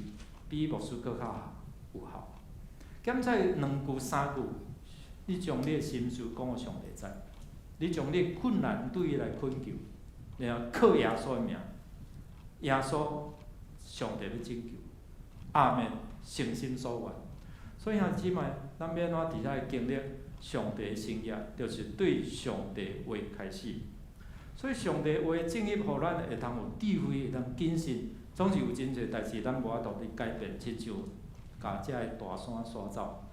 比牧师搁较有效。检查2句3句，你将你的心事讲互上帝知。你将你困难对伊来恳求，然后靠耶稣的名，耶稣上帝要拯救，阿门，诚心所愿。所以兄姊妹，咱要安怎伫遐经历上帝的心意，就是对上帝话开始。所以上帝话正入，互咱会通有智慧，会通谨慎。总是有真侪代志，咱无法度去改变，亲像甲遮个大山刷走，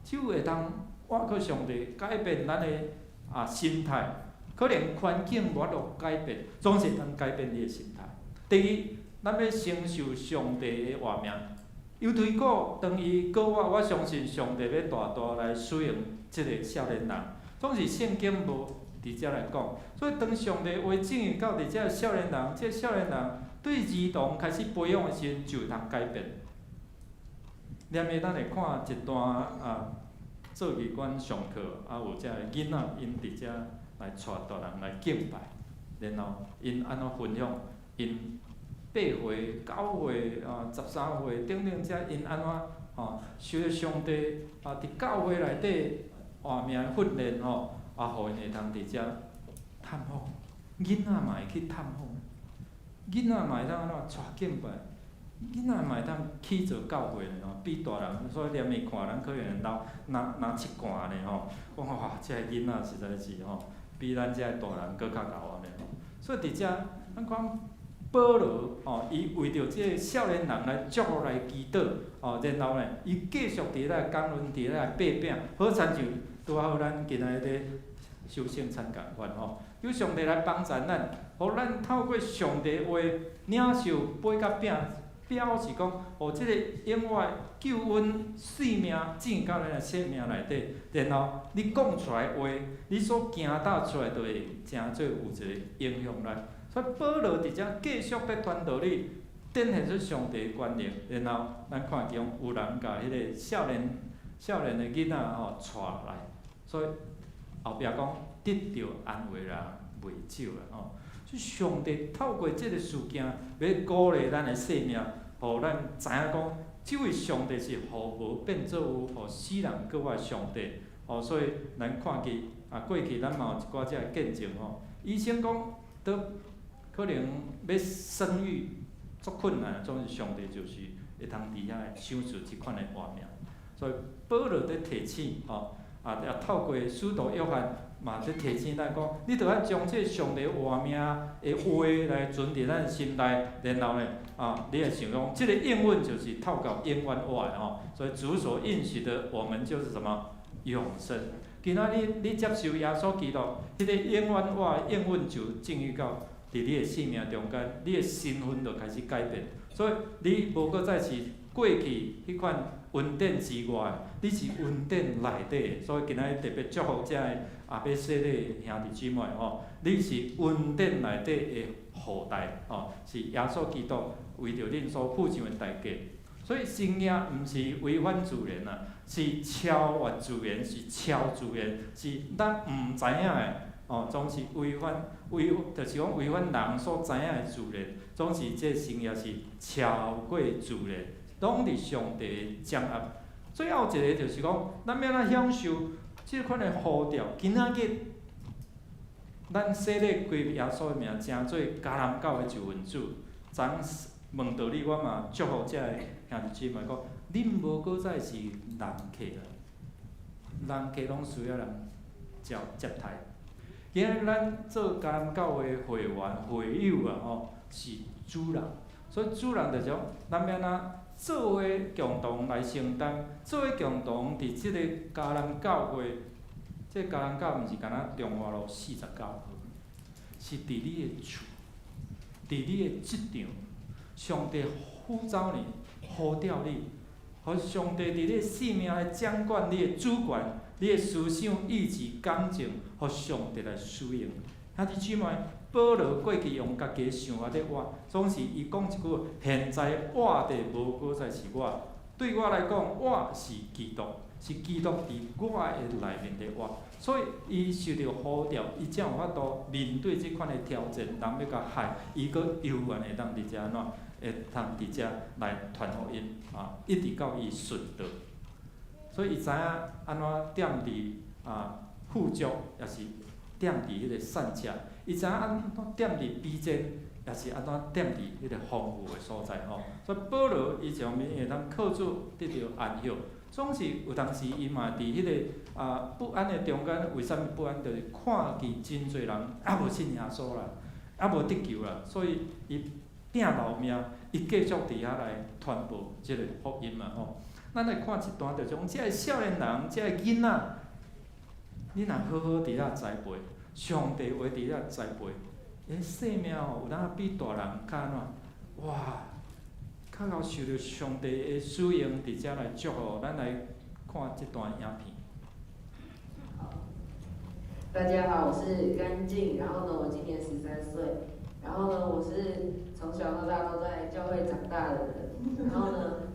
只有会通我靠上帝改变咱的心态。可能环境无法度改变，总是通改变你的心态。第一，咱要承受上帝的话命。犹推古当伊告我相信上帝要大大来使用即个少年人。总是圣经无伫遮来讲，所以当上帝话正入到伫遮少年人，即少年人对儿童开始培养的时阵，就有通改变。连下咱会看一段做义馆上课，有遮个囡仔因伫遮来带大人来敬拜，然后因安怎分享因8岁、9岁、13岁等等遮因安怎受着上帝伫教会内底活命训练互因会通伫遮探访。囡仔嘛会去探访，囡仔嘛会当安怎带敬拜，囡仔嘛会当去做教会比大人，所以连伊看人可能拿七罐呢讲哇，遮个囡仔实在是比咱遮个大人搁较厚安尼所以伫遮咱看保罗伊为着即个少年人来祝福来祈祷然后呢，伊继续伫咧讲论伫咧爬饼，好亲像拄好咱今仔日修圣餐共款有上帝来帮助咱，互咱透过上帝话领受杯甲饼，表示讲，互即个永远救恩生命进到咱的生命内底，然后你讲出来话，你所行答出来就会真做有一个影响力。所以保罗伫遮继续咧传道理，展现出上帝的权力，然后咱看见有人甲迄个少年的囡仔带来，所以后壁讲得到安慰啦，袂少啦所以上帝透过即个事件，要鼓励咱的生命，互咱知影讲，这位上帝是互无变做有，互死人搁活上帝。所以咱看见过去咱嘛有一寡遮个见证医生讲，都可能要生育足困难，总是上帝就是会通伫遐想出即款的画面。所以保罗伫提醒也透过使徒约翰嘛伫提醒咱讲，你着爱将这上帝画面的话来存伫咱心内，然后呢你会想讲，这个应允就是透过永远话的所以主所应许的，我们就是什么永生。今仔日你接受耶稣基督，迄个永远话的应允就正于到伫你的生命中间，你的身份就开始改变。所以你无搁再是过去迄款恩典之外，你是恩典内底的。所以今仔日特别祝福遮个要洗礼的兄弟姊妹你是恩典内底的后代是耶稣基督为着恁所付上的代价。所以圣经毋是违反自然是超越自然，是超自然，是咱毋知影的总是就是讲违反人所知影的自然，总是这圣经是超过自然，拢伫上帝的掌握。最后一个就是讲，咱要哪享受即款的呼召？今仔日，咱洗礼归耶稣的名，成做迦南教的一份子。昨问道理，我嘛祝福遮个兄弟姊妹讲，恁无搁再是人客啦，人客拢需要人接待。今仔日咱做迦南教会会员会友是主人，所以主人就讲，咱要哪做伙共同来承担，做伙共同伫即个迦南教会，这迦南教毋是干那中华路49号，是伫你的厝，伫你的职场，上帝呼召你，呼召你，互上帝伫你的生命来掌管你的主权，你的思想、意志、感情，互上帝来使用。兄弟姊妹，保罗过去用家己的想法咧活，总是伊讲一句：现在活的无搁再是我，对我来讲，我是基督，是基督伫我的内面咧活。所以伊受到呼召，伊才有法度面对即款的挑战，人要甲害，伊搁犹原会当伫遮安怎？会通伫遮来传福音一直到伊顺道。所以伊知影安怎踮伫富足，也是踮伫迄个善食；伊知影安怎踮伫卑贱，也是安怎踮伫迄个丰富的所在所以保罗伊上面会当靠主得到安息。总是有当时伊嘛伫迄个不安的中间，为什么不安？就是看见真侪人无信耶稣啦，无得救啦，所以伊拼老命，伊继续伫遐来传播即个福音咱来看一段，就讲即个少年人，即个囡仔，你若好好伫遐栽培，上帝话伫遐栽培，因生命有当比大人较安怎？哇！较够受到上帝的使用，伫遮来祝福。咱来看这段影片。大家好，我是甘静，然后呢，我今年13岁，然后呢，我是从小到大都在教会长大的人，然后呢，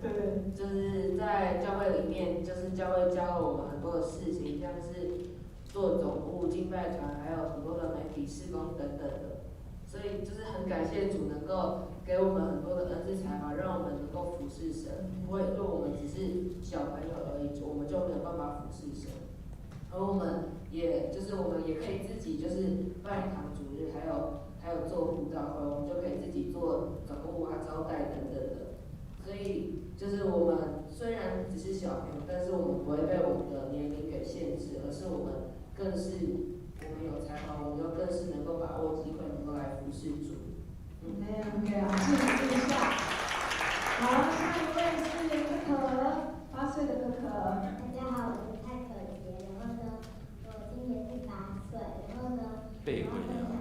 就是在教会里面，就是教会教了我们很多的事情，像是做总务、敬拜团，还有很多的媒体事工等等的。所以就是很感谢主能够给我们很多的恩赐才华，让我们能够服侍神。不会因为我们只是小朋友而已，我们就没有办法服侍神。而我们也可以自己就是办一堂主日，还有做辅导会，我们就可以自己做总务招待等等的。所以就是我们虽然只是小朋友，但是我们不会被我们的年龄给限制，而是我们更是。我们有才华，我们就更是能够把握机会，能够来服侍主。OK， 谢谢一下。好，下一位是可可，8岁的可可。大家好，我是蔡可杰，然后呢，我今年是8岁，然后呢，我要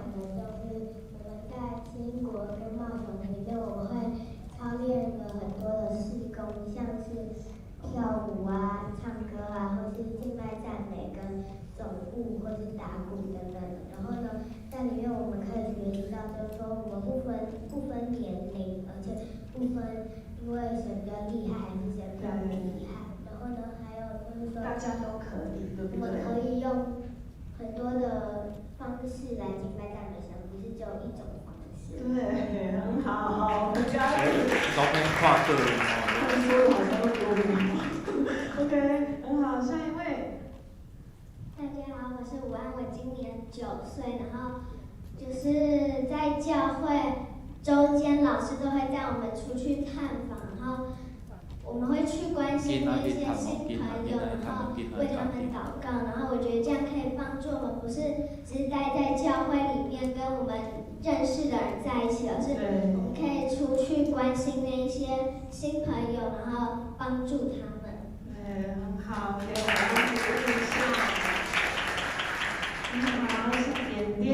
分享的就是我们在新国跟茂雄里面，我们会操练了很多的事工，像是跳舞啊、唱歌啊，或是敬拜赞美跟总务或是打鼓等等。然后呢，在里面我们可以学习到，就是说我们不分年龄，而且不分因为谁比较厉害还是谁比较不厉害。然后呢，还有就是说，大家都可以，对不对？我们可以用很多的方式来敬拜赞美神，不是只有一种方式。对，很好，我们家老边看过看书好是吴安伟，今年9岁，然后就是在教会周间，老师都会带我们出去探访，然后我们会去关心那些新朋友，然后为他们祷告，然后我觉得这样可以帮助我们，不是只待在教会里面跟我们认识的人在一起，而是我们可以出去关心那一些新朋友，然后帮助他们。对，很好，给我们鼓励一下。你好，我是点点。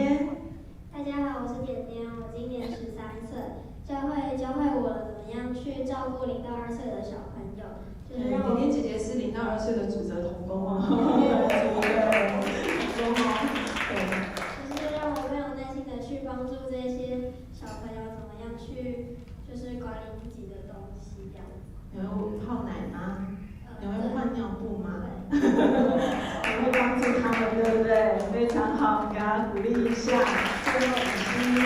大家好，我是点点，我今年13岁。教会我怎么样去照顾0到2岁的小朋友，就是让我。点点姐姐是0到2岁的主责同工哦。就是让我非常耐心的去帮助这些小朋友怎么样去，就是管理自己的东西这样。你会泡奶吗？你会换尿布吗？你会帮助他们，对不对？非常好，给他鼓励一下。最后雨欣。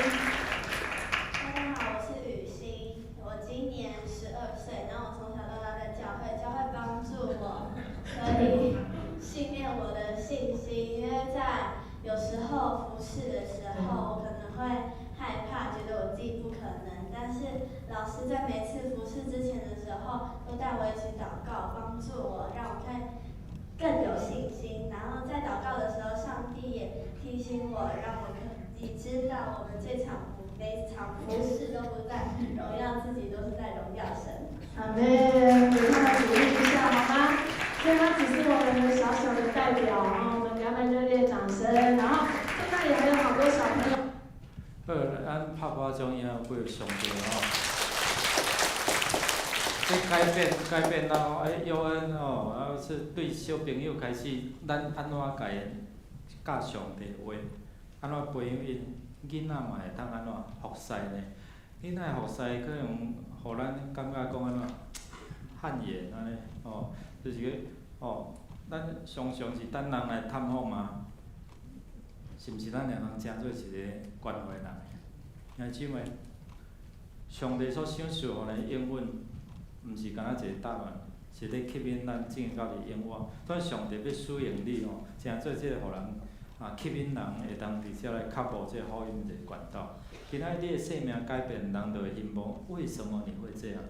大家好，我是雨欣，我今年12岁，然后我从小到大在教会帮助我可以训练我的信心，因为在有时候服侍的时候，我可能会害怕，觉得我自己不可能，但是老师在每次服侍之前的时候，都带我一起祷告，帮助我，让我可以更有信心。然后在祷告的时候，上帝也提醒我，让我可以知道我们每场服侍都不在荣耀自己，都是在荣耀神。阿妹，给他们鼓励一下好吗？所以他只是我们的小小的代表，然后我们给他们热烈掌声。然后在那里还有好多小朋友。好，咱拍巴掌以后，过上帝吼。这改变到幼恩吼，啊是对小朋友开始，咱安怎甲因教上帝话，安怎培养因囡仔嘛会当安怎服侍呢？囡仔服侍可能互咱感觉讲安怎汗颜安尼吼，就是个吼，咱常常是等人来探访嘛。是毋是咱两人诚做一个关怀人？兄姊妹，上帝所赏赐互咱应允，毋是干那一个答案，是咧吸引咱进到伫永远。当上帝要使用你吼，诚做即个互人吸引人会当直接来脚步即个福音一个管道。今仔你的生命改变，人就会羡慕，为什么你会这样？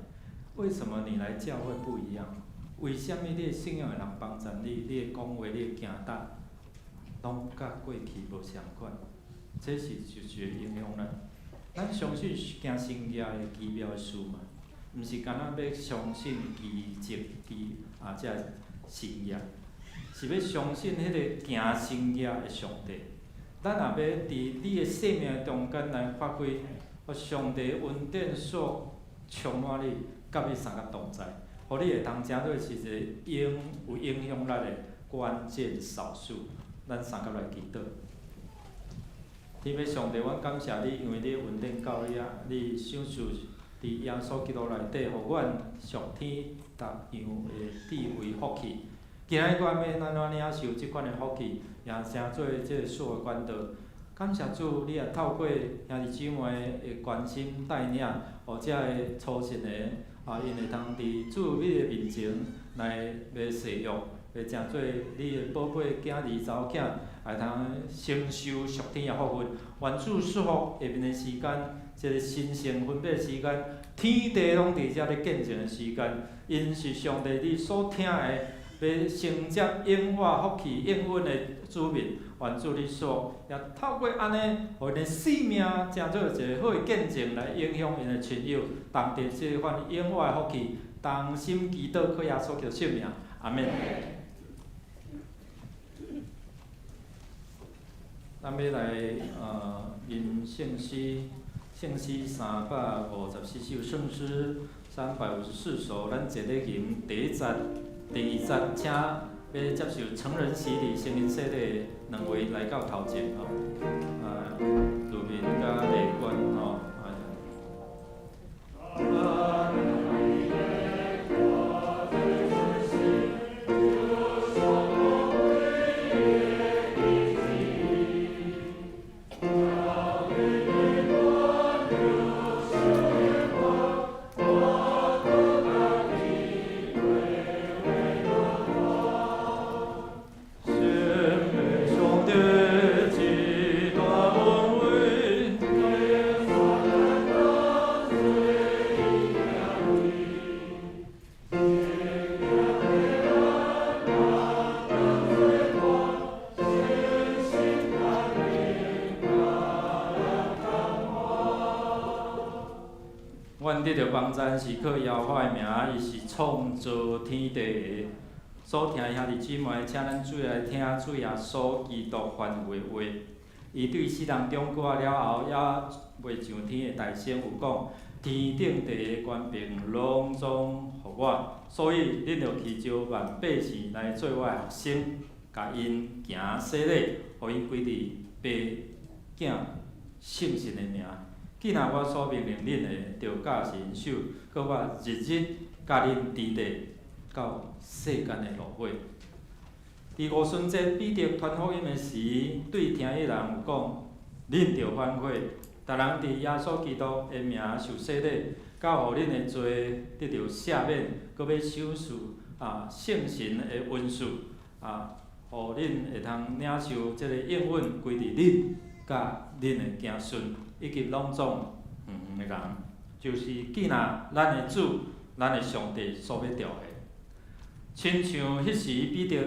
为什么你来教会不一样？为什么你的信仰会人帮助你？你的讲话，你的行答，拢甲过去无相关，这是就是会影响咱。咱相信行神业的奇妙的事嘛，毋是干那要相信奇迹这神业，是要相信迄个行神业的上帝。咱若要伫你的生命中间来发挥，互上帝恩典所充满你，甲你三个同在，互你会当诚做是一个有影响力的关键少数。咱三个来祈祷。天父上帝，阮感谢你，因为你恩典到你你赏赐伫耶稣基督内底，互阮上天逐样的智慧福气。今仔日阮要安怎领受即款的福气，也成做即个所的管道。感谢主，你也透过兄弟姊妹的关心带领，或者个初信的因会当伫主你的面前来要誓约。会诚做你的宝贝囝儿查某囝，会通承受属天的福分。愿主祝福下面的时间，即个神圣分别的时间，天地拢伫遮咧见证的时间，因是上帝你所听的，要承接永远福气、永稳的子民。愿主你所也透过安尼，互因的生命诚做一个好的见证，来影响因的亲友，同着即款永远的福气，同心祈祷，靠耶稣基督圣名，阿门。咱要来吟圣诗354首，圣诗354首，咱一咧吟第一节、第二节，请要接受成人洗礼、成人洗礼2位来到头前吼，路面甲礼官吼。上帝阮得到帮赞是靠耶和华的名，伊是创造天地的。所听兄弟姊妹，请咱做来听主耶稣基督吩咐的话。伊对世人中过了后，也袂像天的大仙有讲，天顶地的权柄拢总互我，所以恁着去招万百姓来做我的学生，甲因行洗礼，互因归伫爸囝圣神的名。既然我所命令恁的，着教是因手，搁我日日甲恁传递到世间的路尾。伫五旬节彼得传福音的时，对听的人有讲：恁着反悔，逐人伫耶稣基督的名受洗礼，到互恁的罪得到赦免，搁要守住圣神的恩赐互恁会通领受即个应允归伫恁甲恁的子孙。以及拢总的人，就是既然咱的主、咱的上帝所要调的，亲像迄时彼得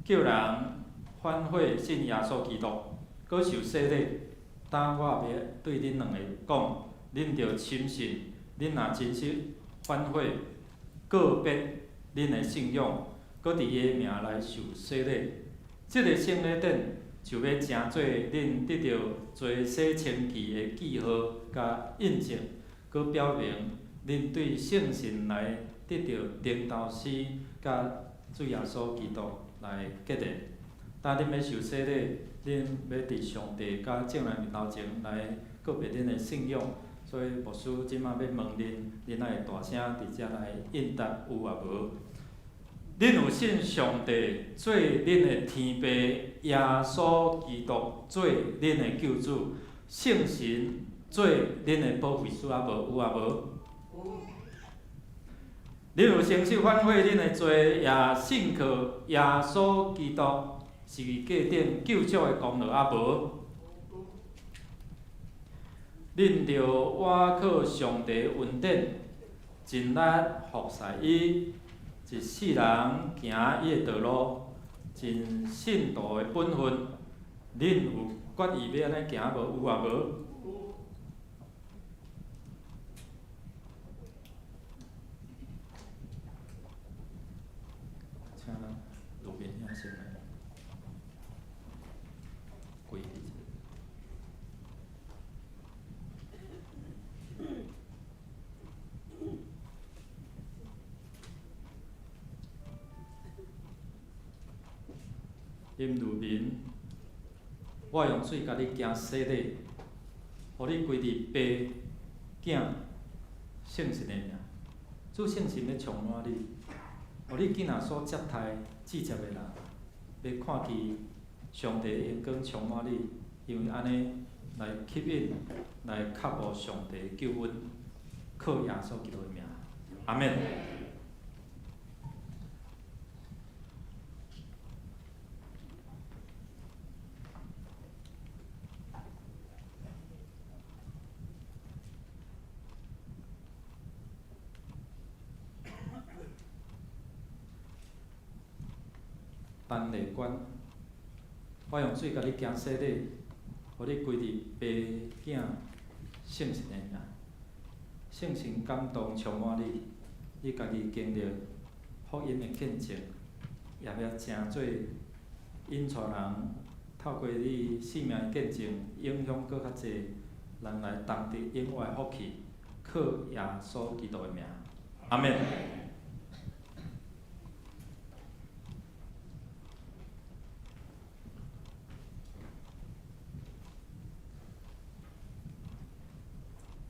叫人反悔信耶稣基督，搁受洗礼。但我要对恁两个讲，恁着深信，恁若真实反悔，告别恁的信仰，搁伫伊的名来受洗礼，即个圣礼典就要成做恁得到做洗清气的记号甲印证，搁表明恁对圣神来得到顶头师甲主耶稣基督来结连。当恁要受洗礼，恁要伫上帝甲众人面头前来告别恁的信仰，所以牧师即马要问恁，恁爱大声伫遮来应答有啊无？恁有信上帝做恁的天父，耶稣基督做恁的救主，圣神做恁的保惠师啊无？有啊无？恁有诚实反悔恁的罪，也信靠耶稣基督是价顶救赎的功劳啊无？恁着倚靠上帝恩典，尽力服侍伊。一世人行伊的道路，尽信徒的本分，恁有决意要安尼行无？有啊无？请路边遐先来跪伫这。因路面，我用水甲你行洗礼，互你归伫爸、囝、圣神的名。主圣神要充满你，互你囡仔所接待、志接的人，要看见上帝的荣光充满你，因为安尼来吸引、来确保上帝的救恩，靠耶稣基督的名。阿免。单内观，我用水甲你行洗礼，互你归伫爸、囝、圣神的名。圣神感动充满你，你家己经历福音的见证，也要成做引带人透过你生命的见证，影响搁较济人来同得永远的福气，靠耶稣基督的名。阿免。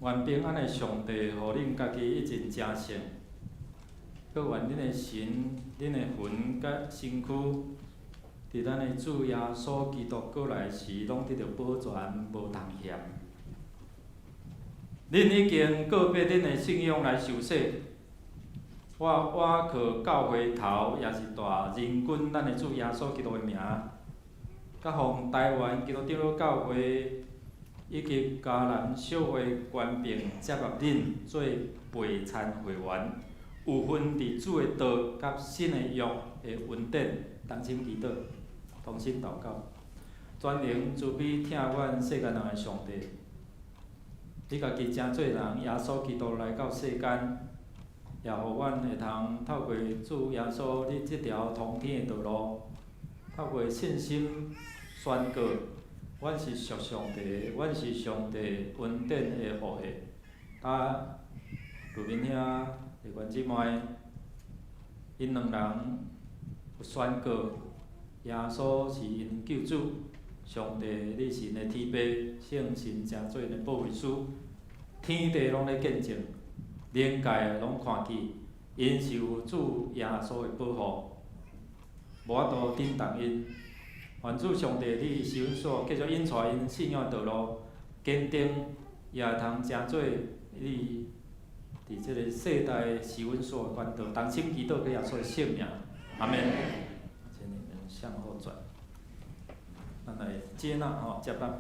愿平安的上帝，互恁家己一尽正圣，搁愿恁的神、恁的魂甲身躯，伫咱的主耶稣基督过来时，拢得到保全，无重欠。恁已经告别恁的信仰来受洗，我倚靠教会头，也是大人君咱的主耶稣基督的名，甲奉台湾基督长老教会。以及嘉南小会官兵接纳恁做陪参会员，有份伫主的道甲新的约的恩典，同心祈祷，同心祷告，全能慈悲听阮世间人的上帝，你家己真做人，耶稣基督来到世间，也互阮会通透过主耶稣你即条通天的道路，透过信心宣告，阮是属上帝，阮是上帝恩典的后裔。啊，路面兄、弟兄姊妹，因两人有宣告，耶稣是因救主。上帝，你是因的天父，圣神诚做的保惠师，天地拢咧见证，灵界拢看见，因是有主耶稣的保护，无法度震动因。愿主上帝，你是阮所继续引带因信仰道路，坚定也会通诚做你伫即个世代是阮所管道，同心祈祷给耶稣的性命，阿门。请你们向后转。咱来接纳吼，接纳。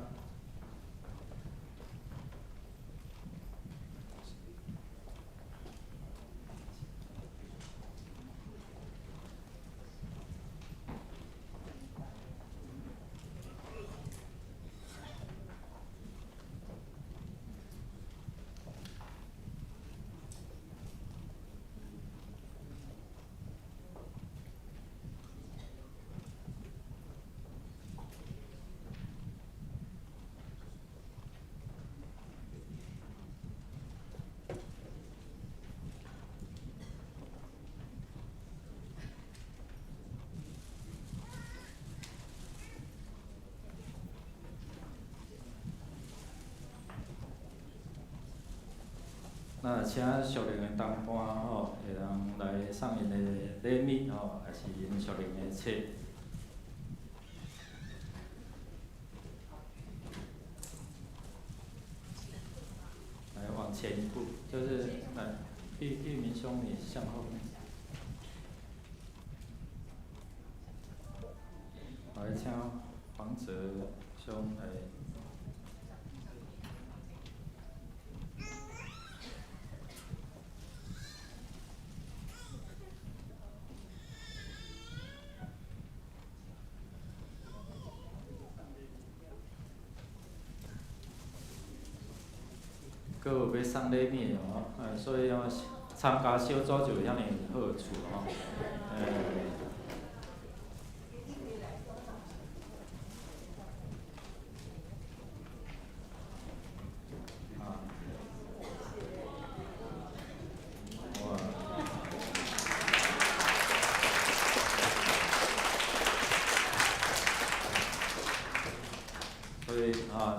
那请属灵的同伴吼，会当来送因的礼物吼，也是因属灵的册。来往前一步，就是来玉明兄，你向后面。来请黄泽兄来。佫有要送礼物的吼，所以参加小组就有遐尼好处吼，所以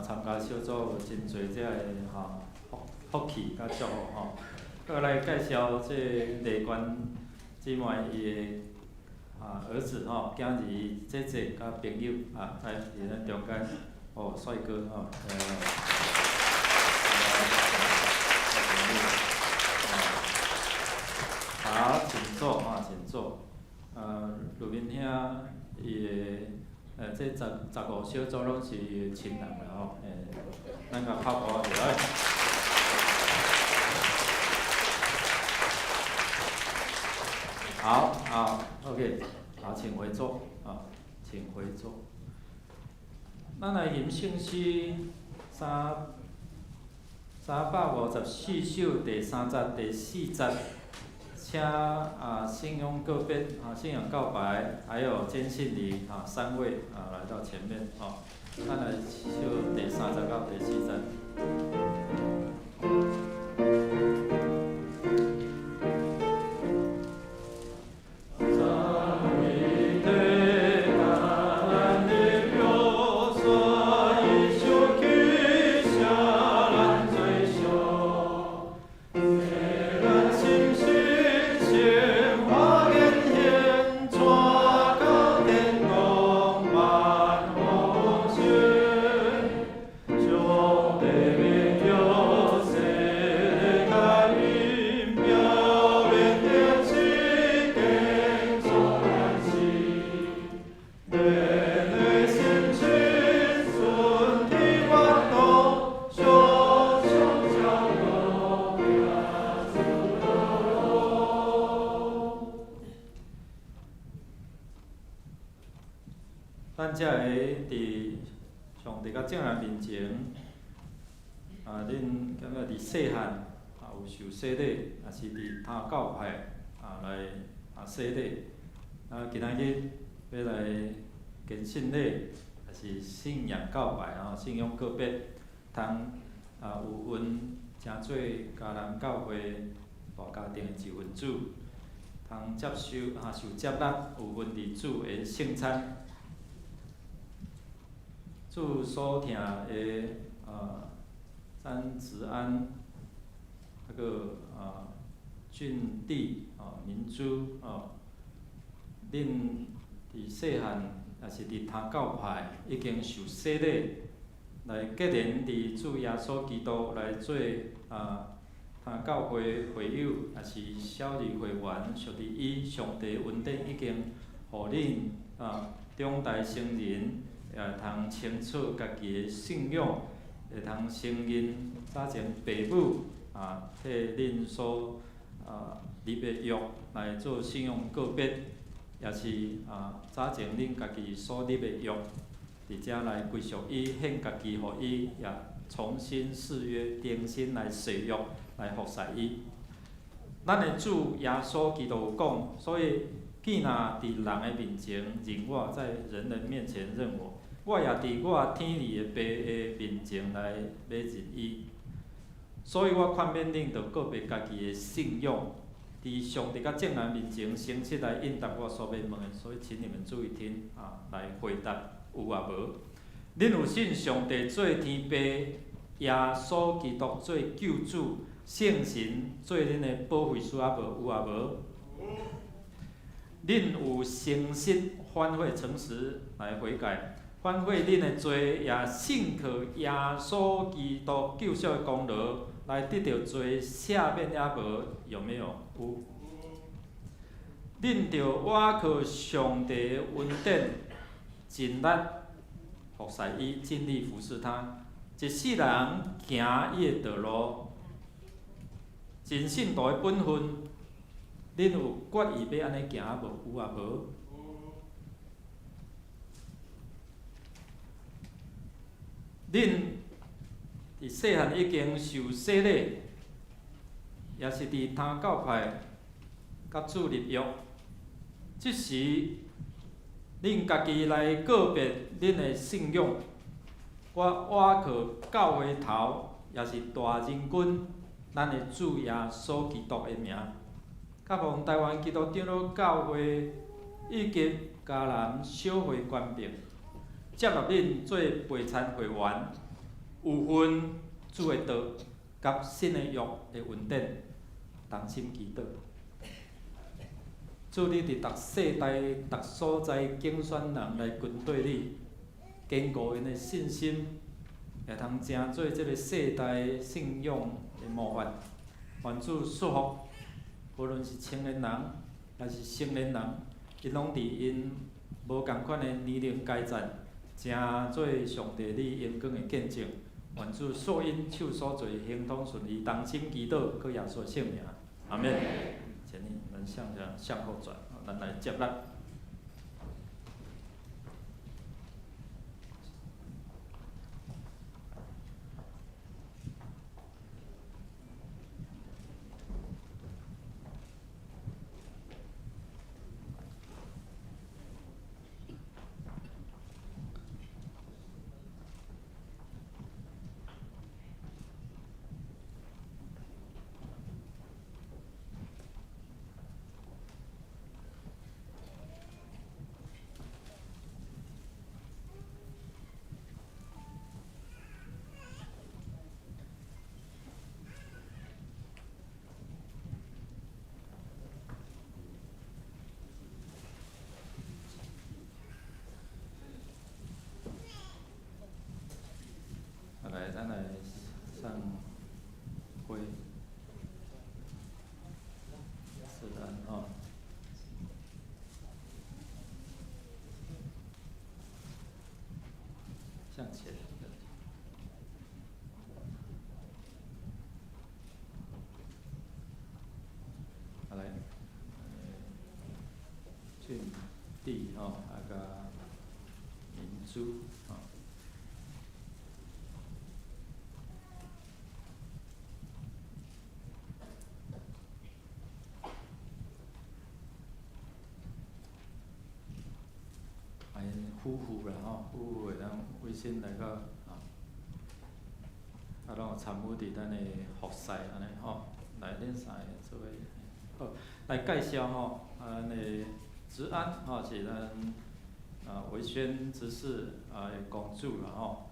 参加小组有真侪只个福气甲祝福吼。再来介绍这丽娟姊妹伊的儿子吼，囝儿姐姐甲朋友在伫咱中间帅哥吼，好，请坐请坐。路面兄伊的这15小组拢是伊的亲人啦吼，咱甲拍鼓就来。好 ，OK， 好，请回座请回座。咱来吟圣诗354首第3节、第4节，请信仰个别信仰告白，还有坚信礼3位来到前面咱来唱第3节到第4节。咱才会伫上帝甲众人面前，恁感觉伫细汉有受洗礼，也是伫他教派来洗礼，今仔日要来献信礼，也是信仰告白信仰告别，通有运成做迦南教会大家庭的一份子，通接受受接纳，有份伫主的圣餐。主所听的詹子安个俊弟明珠恁伫细汉也是伫他教派已经受洗礼，来结连伫主耶稣基督来做他教会会友，也是小儿会员，属伫伊上帝恩典已经互恁长大成人。也会通清楚家己的信仰，会通承认早前父母替恁所立的约来做信仰告别，也是早前恁家己所立的约，伫遮来归属伊，献家己互伊，也重新誓约重新来誓约来服侍伊。咱的主耶稣基督有讲，所以既若伫人的面前认我，在人的面前认我。我也伫我天理的爸的面前来要认伊，所以我劝勉恁着告别家己的信仰，伫上帝甲众人面前诚实来应答我所要问的。所以请你们注意听来回答有也无。恁有信上帝做天父，耶稣基督做救主，圣神做恁的保惠师也无？有也无？恁有诚实反悔诚实来悔改？反悔恁的罪，也信靠耶稣基督救赎的功劳，来得到罪赦免也无？有没有？有。恁着倚靠上帝的恩典，尽力服侍伊，尽力服侍他，一世人行伊的道路，尽信徒的本分。恁有决意要安尼行无？有也无？恁伫细汉已经受洗礼，也是伫他教派甲主立约，即时恁家己来告别恁的信仰。我倚靠教会头，也是大人君，咱的主耶稣基督的名，甲奉台湾基督长老教会以及迦南小会官兵，接纳恁做陪参会员，有份主的道，甲新的约的恩典，同心祈祷。主你伫逐世代、逐所在竞选人来跟对你，坚固因的信心，会通成做即个世代信仰的模范。愿主祝福，无论是青年人还是成年人，因拢伫因无共款的年龄阶层，成做上帝你荣光的见证。愿主所因手所做行通顺利，同心祈祷，靠耶稣的圣名，阿免。请你们向后转，咱来接纳。咱来上灰，是的向前。好来，俊弟那个明珠夫妇啦吼，夫妇会当微信来到拢有参与伫咱的服侍安尼吼，来恁三个做伙好来介绍吼，咱的职安吼是咱维轩执事的公主啦吼，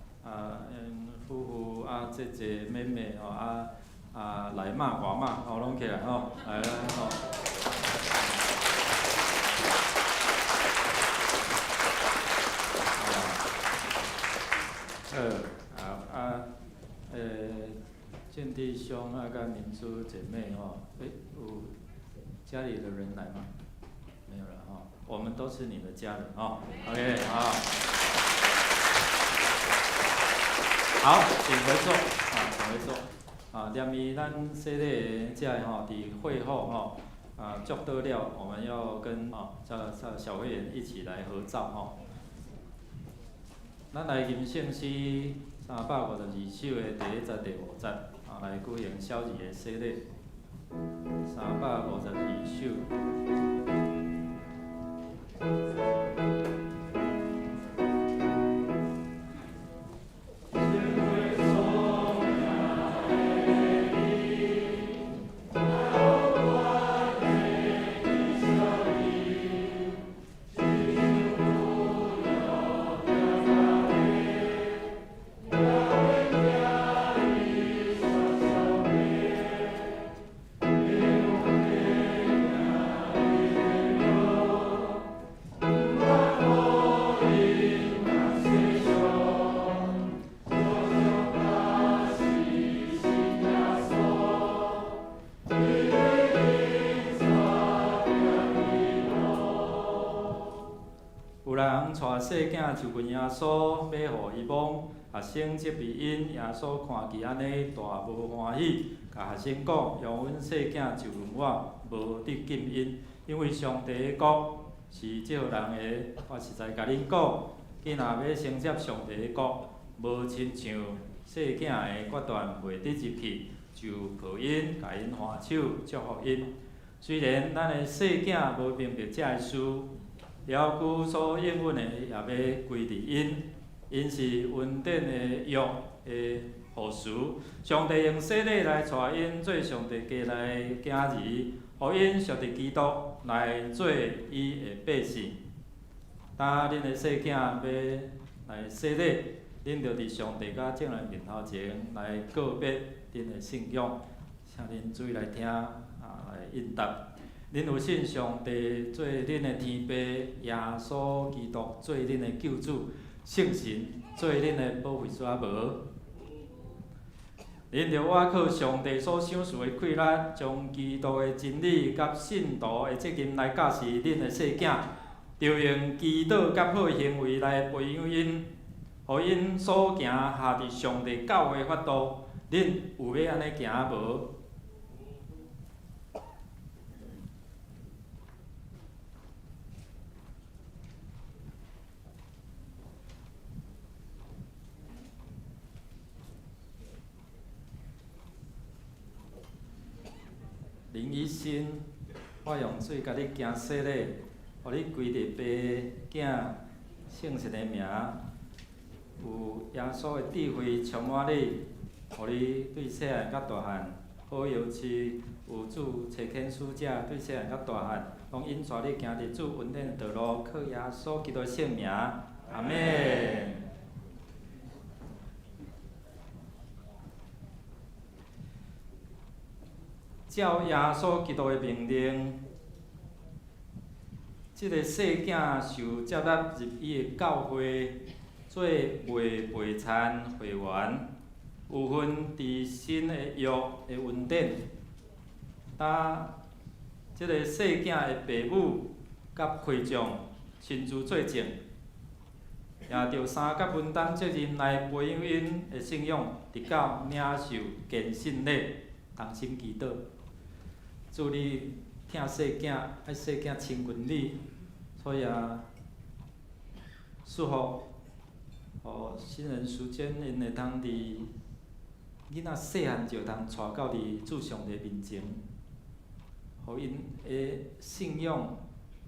因夫妇姐姐妹妹吼来嘛外嘛吼拢起来吼，来咱吼。建弟兄甲民主姐妹吼，有家里的人来吗？没有了哈，我们都是你的家人哈。OK 好，好，请回座请回座念伊咱洗礼的遮吼，伫会后吼祝祷了，我们要跟这小会员一起来合照吼。咱来吟圣诗352首的第1节、第5节，来举行小二的洗礼。352首。带细囝就问耶稣，要互伊摸，学生即避因，耶稣看见安尼，大无欢喜，甲学生讲：用阮细囝就问我，无得禁因，因为上帝的国是借人的。我实在甲恁讲，囡仔要承接上帝的国，无亲像细囝的决断袂得入去，就抱因，甲因换手，祝福因。虽然咱的细囝无明白这事。了句所应允的，也要归伫因，因是恩典的约的护士。上帝用洗礼来带因做上帝家来的囝儿，互因属伫基督来做伊的百姓。当恁的细囝要来洗礼，恁着伫上帝甲众人面头前来告别恁的信仰，请恁注意来听来应答。恁有信上帝做恁的天父，耶稣基督做恁的救主，圣神做恁的保惠师无？恁着倚靠上帝所赏赐的气力，将基督的真理甲信徒的责任来教示恁的细囝，着用祈祷甲好行为来培养因，互因所行下伫上帝教会法度。恁有要安尼行无？林医生，我用水甲你行洗礼，互你归伫爸、囝、圣神的名，有耶稣的智慧充满你，互你对细汉甲大汉好摇饲，有主找拣使者对细汉甲大汉，拢引带你行伫主恩典的道路，靠耶稣基督的圣名，阿门。照耶稣基督的命令，即个细囝受接纳入伊的教会，做未陪产会员，有份伫新的约的恩典。当即个细囝的父母甲会众亲自作证，也着三甲分担责任来培养因的信仰，直到领受虔信礼，同心祈祷。祝你疼细囝，爱细囝亲近你，所以祝福，互新人时间因会通伫囡仔细汉就通带到伫主上帝面前，互因的信仰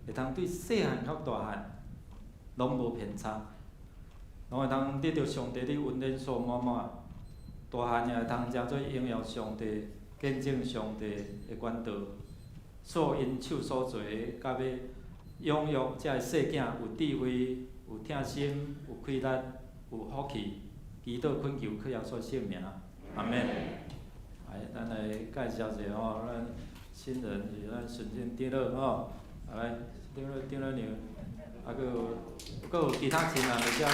会通对细汉到大汉拢无偏差，拢会通得到上帝的恩典所满满，大汉也会通真做荣耀上帝、见证上帝的管道，所因手所做的，甲要养育这个细囝有智慧、有疼心、有气力、有福气，祈祷恳求靠耶稣圣名，阿免。来，咱来介绍一下吼，咱新人是咱顺便点落吼，来点落牛，啊，佫有其他亲人就遮落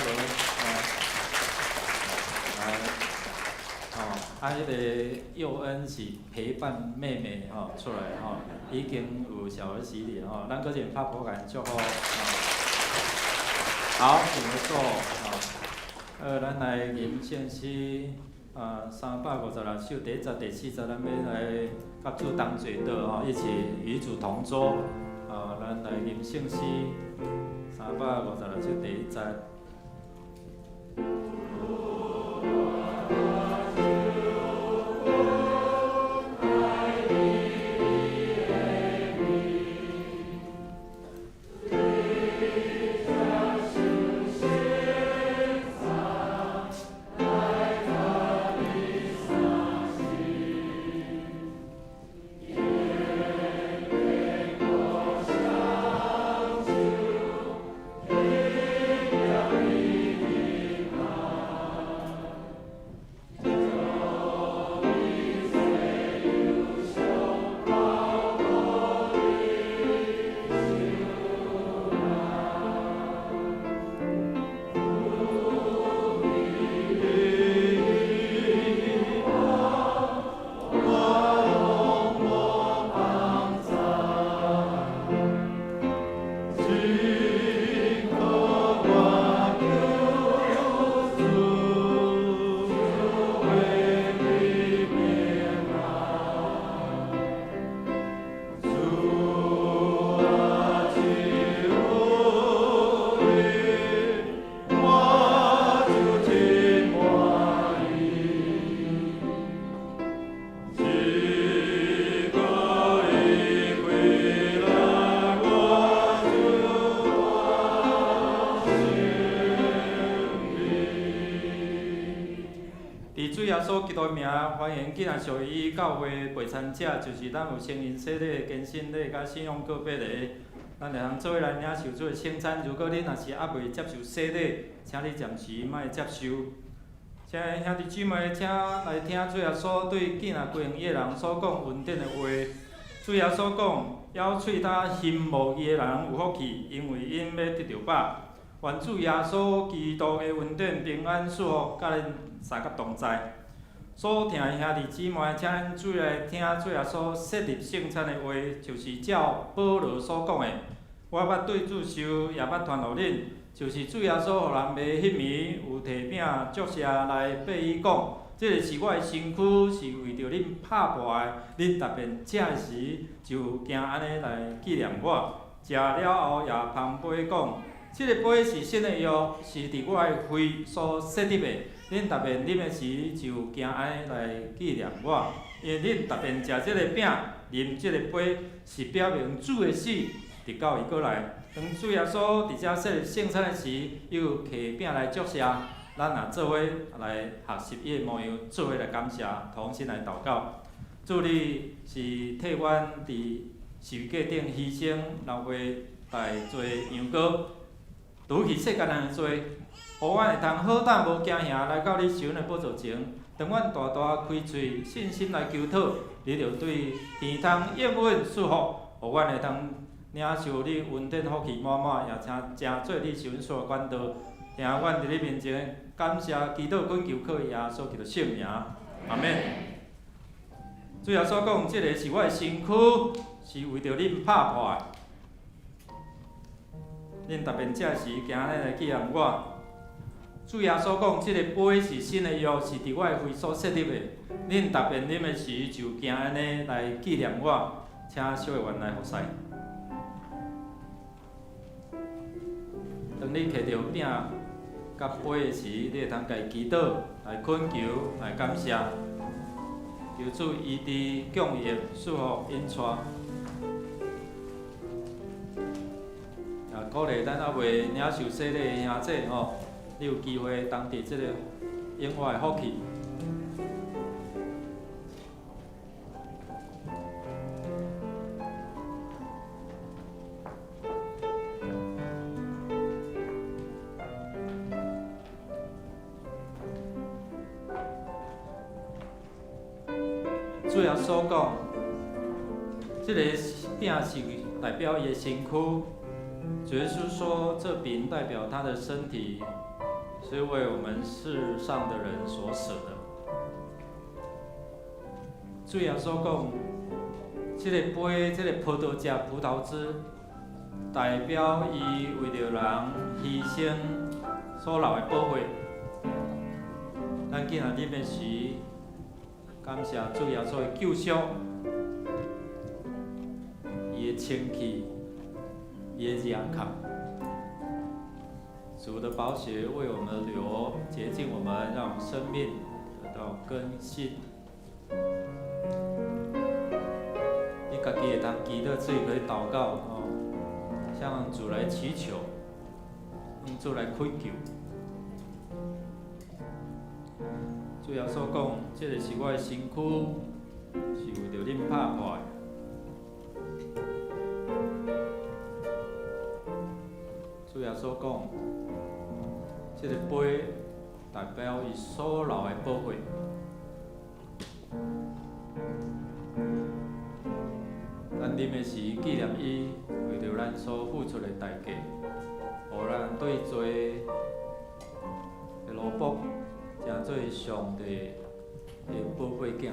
来，迄个佑恩是陪伴妹妹吼出来吼，已经有小儿洗礼吼，咱佫先拍鼓甲因祝福。好，请坐咱来吟圣诗356首，第1节、第4节，咱要来甲主同坐倒吼，一起与主同桌。咱来吟圣诗356首第1节。基督名，欢迎今仔属于教会陪餐者，就是咱有成人洗礼、更新礼、甲信仰个别个，咱会通做伙来领受主的圣餐。如果你若是还未接受洗礼，请你暂时莫接受。请兄弟姊妹，请来听主耶稣对囝仔归义的人所讲恩典的话。主耶稣讲：咬喙他羡慕伊的人有福气，因为因要得到饱。愿主耶稣基督的恩典、平安、祝福，甲恁三甲同在。所听的兄弟姊妹，请咱主来听主耶稣设立圣餐的话，就是照保罗所讲的：我捌对主受，也捌传互恁，就是主耶稣互人袂迄暝有摕饼祝谢来爬伊讲，这个是我的身躯，是为着恁拍破的，恁特别食的时就惊安尼来纪念我。食了后也捧杯讲，这个杯是新的约，是伫我的肺所设立的。恁特别啉的时，就惊安尼来纪念我，因为恁特别食即个饼、啉即个杯，是表明主的死，直到伊过来。当主耶稣伫遮设立圣餐的时，伊有摕饼来祝谢，咱也做伙来学习伊的模样，做伙来感谢，同心来祷告。主你是替阮伫十字架顶牺牲，流血代做羊羔，除去世间人的罪。互阮会通好胆无惊吓来到你受恩的宝座前，当阮大大开嘴，信心来求讨，你就对天堂应允赐福，互阮会通领受你恩典福气满满，也请正做你受恩所管道。听阮伫你面前感谢祈祷恳求，靠耶稣基督圣名，阿免。主耶稣讲，这个是我的身躯，是为着恁拍破的。恁特别食时，今日来纪念我。主耶稣讲，这个杯是新的约，是伫我的肺所设立的。恁特别啉的时，就惊安尼来纪念我，请小会员来服侍。当你摕到饼甲杯的时，你会通家祈祷、来恳求、来感谢，求主医治、降业、赐福、引带。鼓励咱还未领受洗礼的兄弟吼，你有机会当伫即个永活的福气。主耶稣讲，这个饼是代表伊的身躯。主耶稣说，这饼代表他的身体，是为我们世上的人所舍的。主耶稣讲，这个杯，这个葡萄汁、葡萄汁，代表伊为着人牺牲所流的宝血。咱今仔日的时，感谢主耶稣的救赎，伊的清气，伊的热卡，主的宝血为我们流，洁净我们，让我们生命得到更新。你家己会当记得自己可以祷告哦，向主来祈求，向主来恳求。主耶稣讲，这个是我的身躯，是为着恁拍破的。主耶稣讲，这个杯代表伊所流的宝血。咱啉的是纪念伊为着咱所付出的代价，互咱对罪的罗卜。成做上帝的宝贝囝。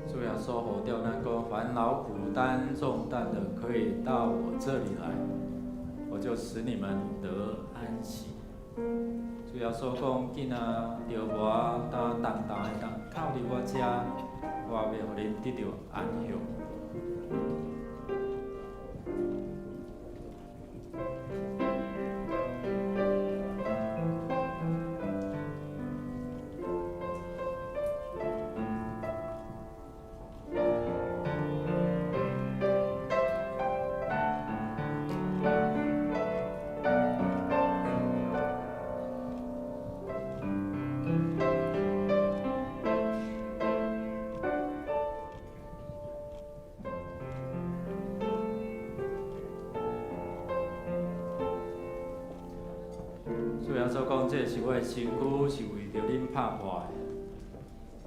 主要说好掉那个烦恼苦担重担的，可以到我这里来，我就使你们得安息。主要说讲，囡仔着我担重担的，当靠伫我遮，我要互恁得到安息。主耶稣讲，这是我的身躯，是为着恁拍破的。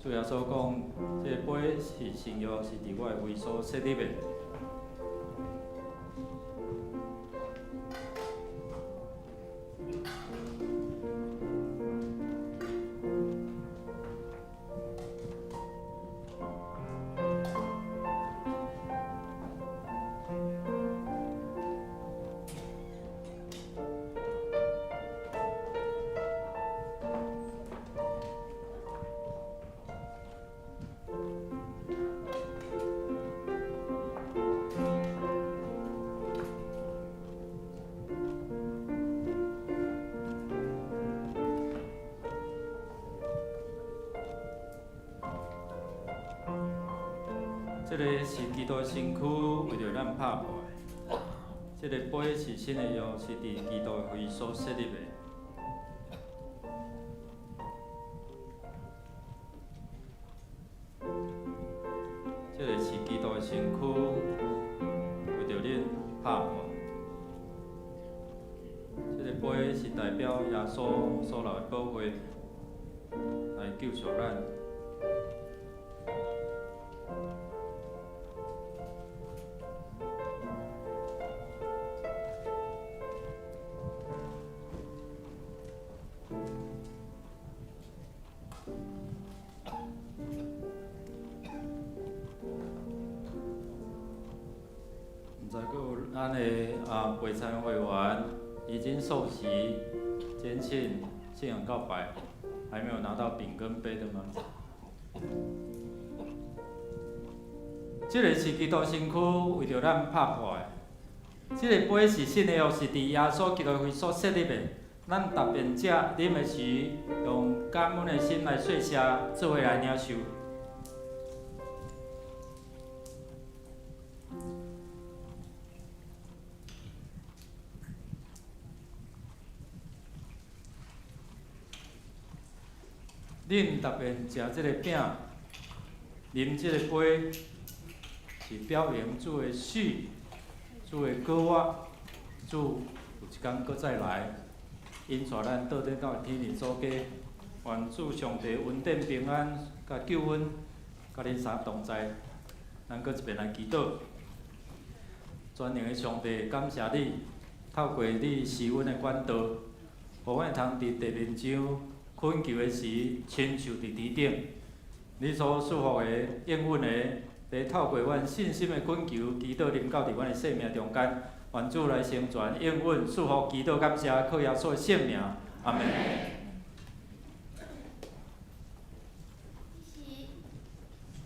主耶稣讲，这杯是新约，是伫我的胃所设立的。这个是基督身躯为着咱拍破的，这个杯是新的约，是伫基督的胃所设立的。这个是基督的身躯为着恁拍破。这个杯是代表耶稣所流的宝血来救赎咱。毋知阁有咱的陪餐会员已经受洗、坚信信仰告白，还没有拿到饼跟杯的吗？这个是基督身躯为着咱拍破的。这个杯是新的约，是伫耶稣基督会所设立的。咱特别者啉的时，用感恩的心来说谢，做伙来领受。恁特别食这个饼，啉这个杯，是表明主的死，主的膏我，主有一天搁再来，因带咱倒转到天日祖家。愿主上帝稳定平安，甲救恩，甲恁三同在。咱搁一遍来祈祷。全能的上帝，感谢你，透过你施恩的管道，互阮通伫地面上恳求的时，亲像伫天顶。你所赐福的应允的，得透过阮信心的恳求，祈祷临到伫阮的生命中间。愿主来成全应允，赐福祈祷感谢，靠耶稣的圣名，阿门。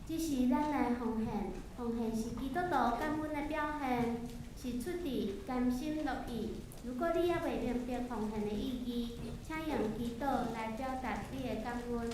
这是咱的奉献，奉献是基督徒感恩的表现，是出自甘心乐意。如果你还未明白奉献的意义，请用祈祷来表达你的感恩。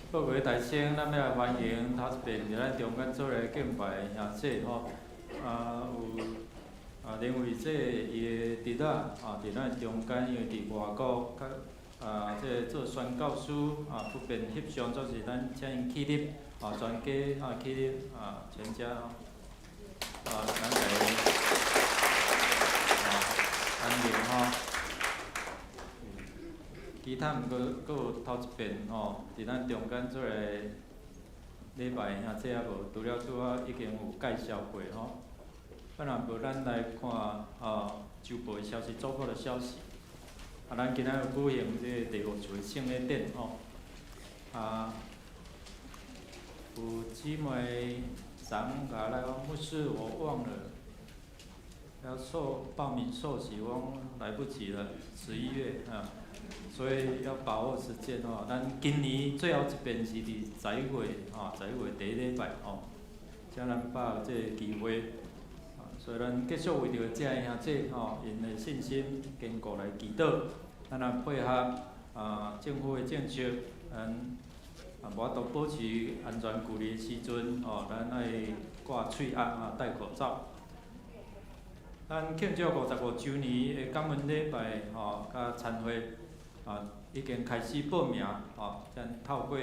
各位大声，咱要来欢迎头一遍伫咱中间做咧敬拜的兄姐吼，有认为伊伫咱中间，因为伫外国做宣教师不便翕相，做是咱请因起立全家起立全家咱来安宁其他毋过有头一遍伫咱中间做个礼拜兄姐无，除了拄已经有介绍过不然无咱来看周报的消息，周报的消息。咱今仔有举行这第5次圣礼典有姊妹昨下来讲，牧师我忘了要报名受洗，我来不及了，11月所以要把握时间咱今年最后一遍是伫11月11月第1礼拜请咱把握这个机会所以咱继续为着这个兄姐因的信心坚固来祈祷，咱也配合政府的政策，咱无法度保持安全距离的时阵咱爱挂嘴压戴口罩。咱庆祝55周年的感恩礼拜甲餐会已经开始报名咱透过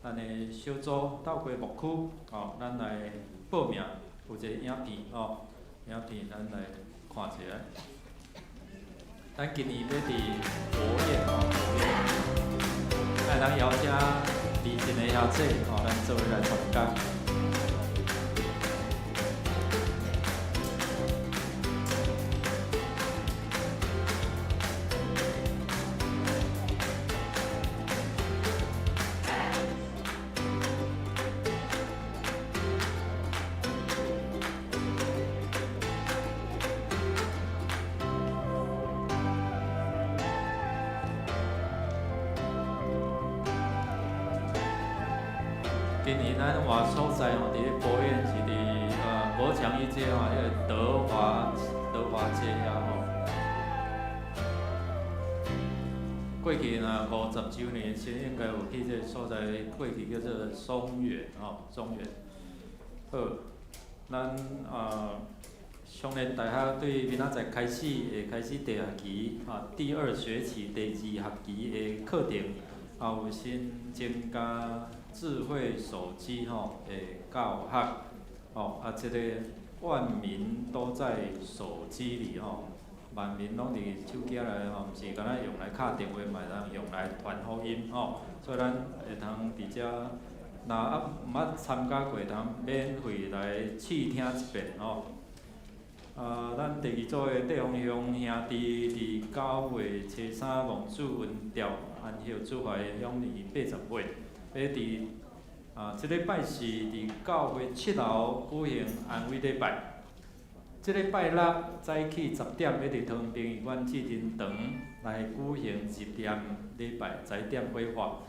咱的小组，透过牧区咱来报名，有一个影片影片咱来看一下。咱今年要伫国宴咱邀请离真的兄姐咱做伙来参加。今年咱换所在伫咧博苑是伫无强一街迄个德华街过去50周年前应该有去这个所在，过去叫做松原松原。好，咱双联大学对明仔载开始会开始第学期第2学期第2学期的课程有新增加智慧手机的教学这个万民都在手机里万民拢伫手机内毋是干那用来敲电话，嘛通用来传福音所以咱会通伫遮，若毋捌参加过，通免费来试听一遍咱第2组的地方乡兄弟伫9月初3望主文调安息主怀乡里80尾，要伫这礼拜是伫9月7号举行安慰礼拜。这礼拜6早起10点，要伫桃园殡仪馆志珍堂来举行1点礼拜，10点火化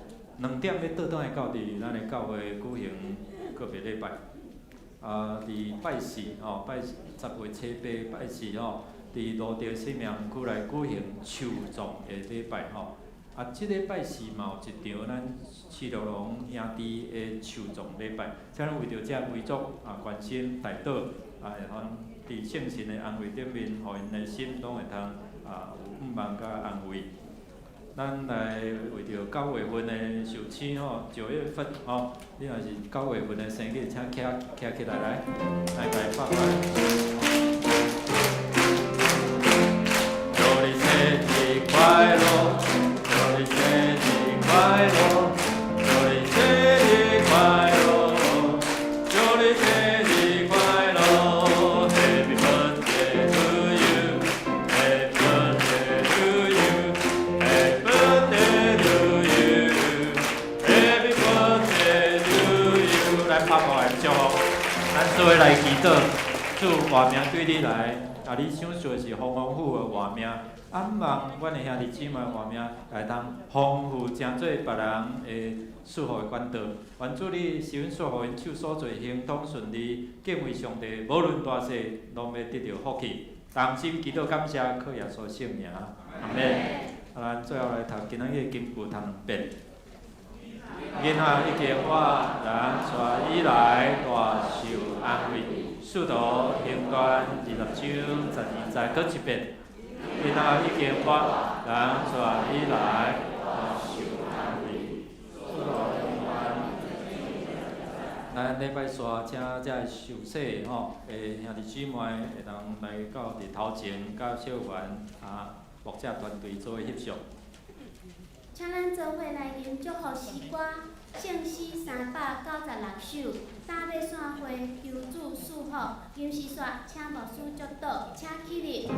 ，2点要倒转来到伫咱的教会举行个别礼拜。伫拜四拜10月初8拜四伫罗德生命区来举行树葬的礼拜即礼拜四嘛有一场咱市六龙兄弟的树葬礼拜，请咱为着这遗族关心代祷会通伫圣神的安慰顶面，互因的心拢会通有盼望甲安慰。咱来为着9月份的寿星9月份你若是9月份的生日，请徛起来，来家拍拍。祝你生日快乐！祝你生日快乐！祝你生日快乐！祝你生日快乐 ！Happy birthday to you! Happy birthday to you! Happy birthday to you! Happy birthday to you! 来拍拍来祝福，咱做伙来祈祷，祝活命对你来。你想做是丰富的活命。盼望阮的兄弟姊妹活命来当丰富，成做别人的祝福的管道。愿主你是阮祝福因手所做行通顺利，敬畏上帝，无论大小，拢要得到福气。同心祈祷感谢，靠耶稣圣名，阿门。咱最后来读今仔日的经句读2遍。囡仔已经我人带伊来大受安慰。数图行端20章12节搁一遍，因后已经发人带你来受安利。咱礼拜三请遮受洗吼，兄弟姊妹会当来到日头前，甲小员牧者团队做翕相。请咱做伙来吟祝福诗歌，圣诗396首，打要散会，求主赐福。吟诗煞，请牧师祝祷，请起立。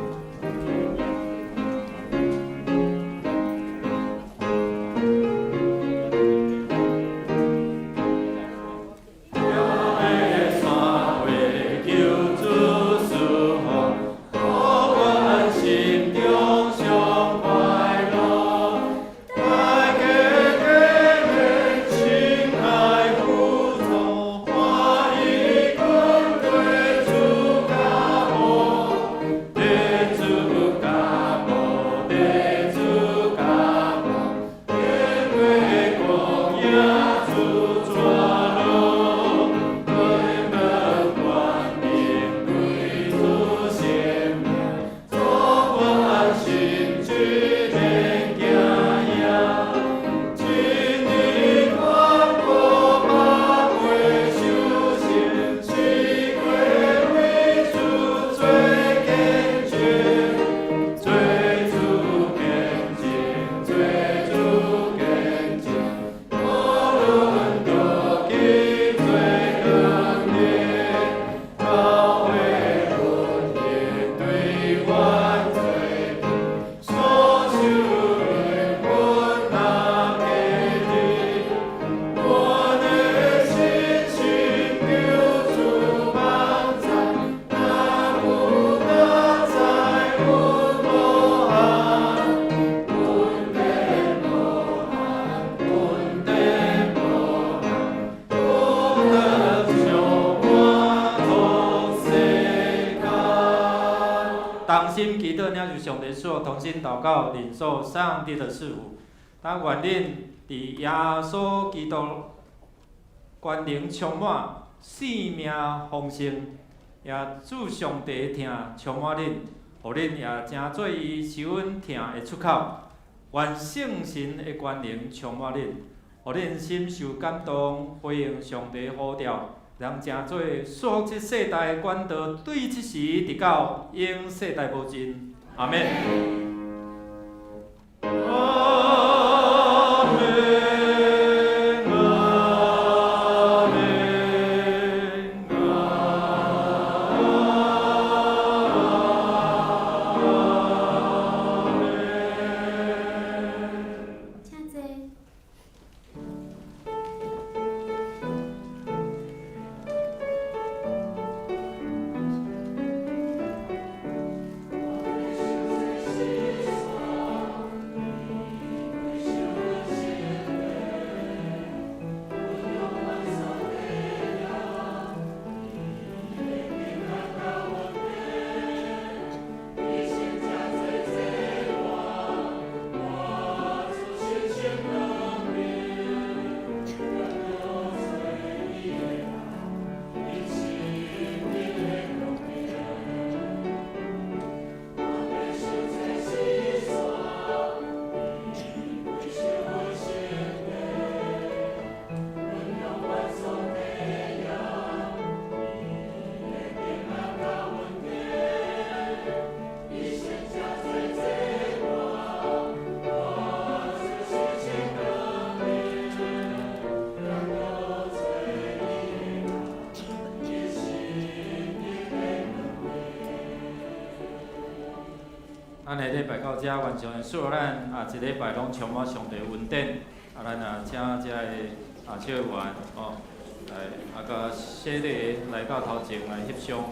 同心祈祷，领受上帝所同心祷告，领受上帝的赐福。当愿恁伫耶稣基督关灵充满，生命丰盛，也主上帝的疼充满恁，互恁也成做伊受恩疼的出口。愿圣神的关灵充满恁，互恁深受感动，回应上帝的呼召。让成做束缚这世代的管道，对即时直到永世代无尽。阿免。咱下礼拜到遮完成的所有咱一礼拜拢充满上帝恩典，咱请遮的小员来甲洗礼来到头前来翕相。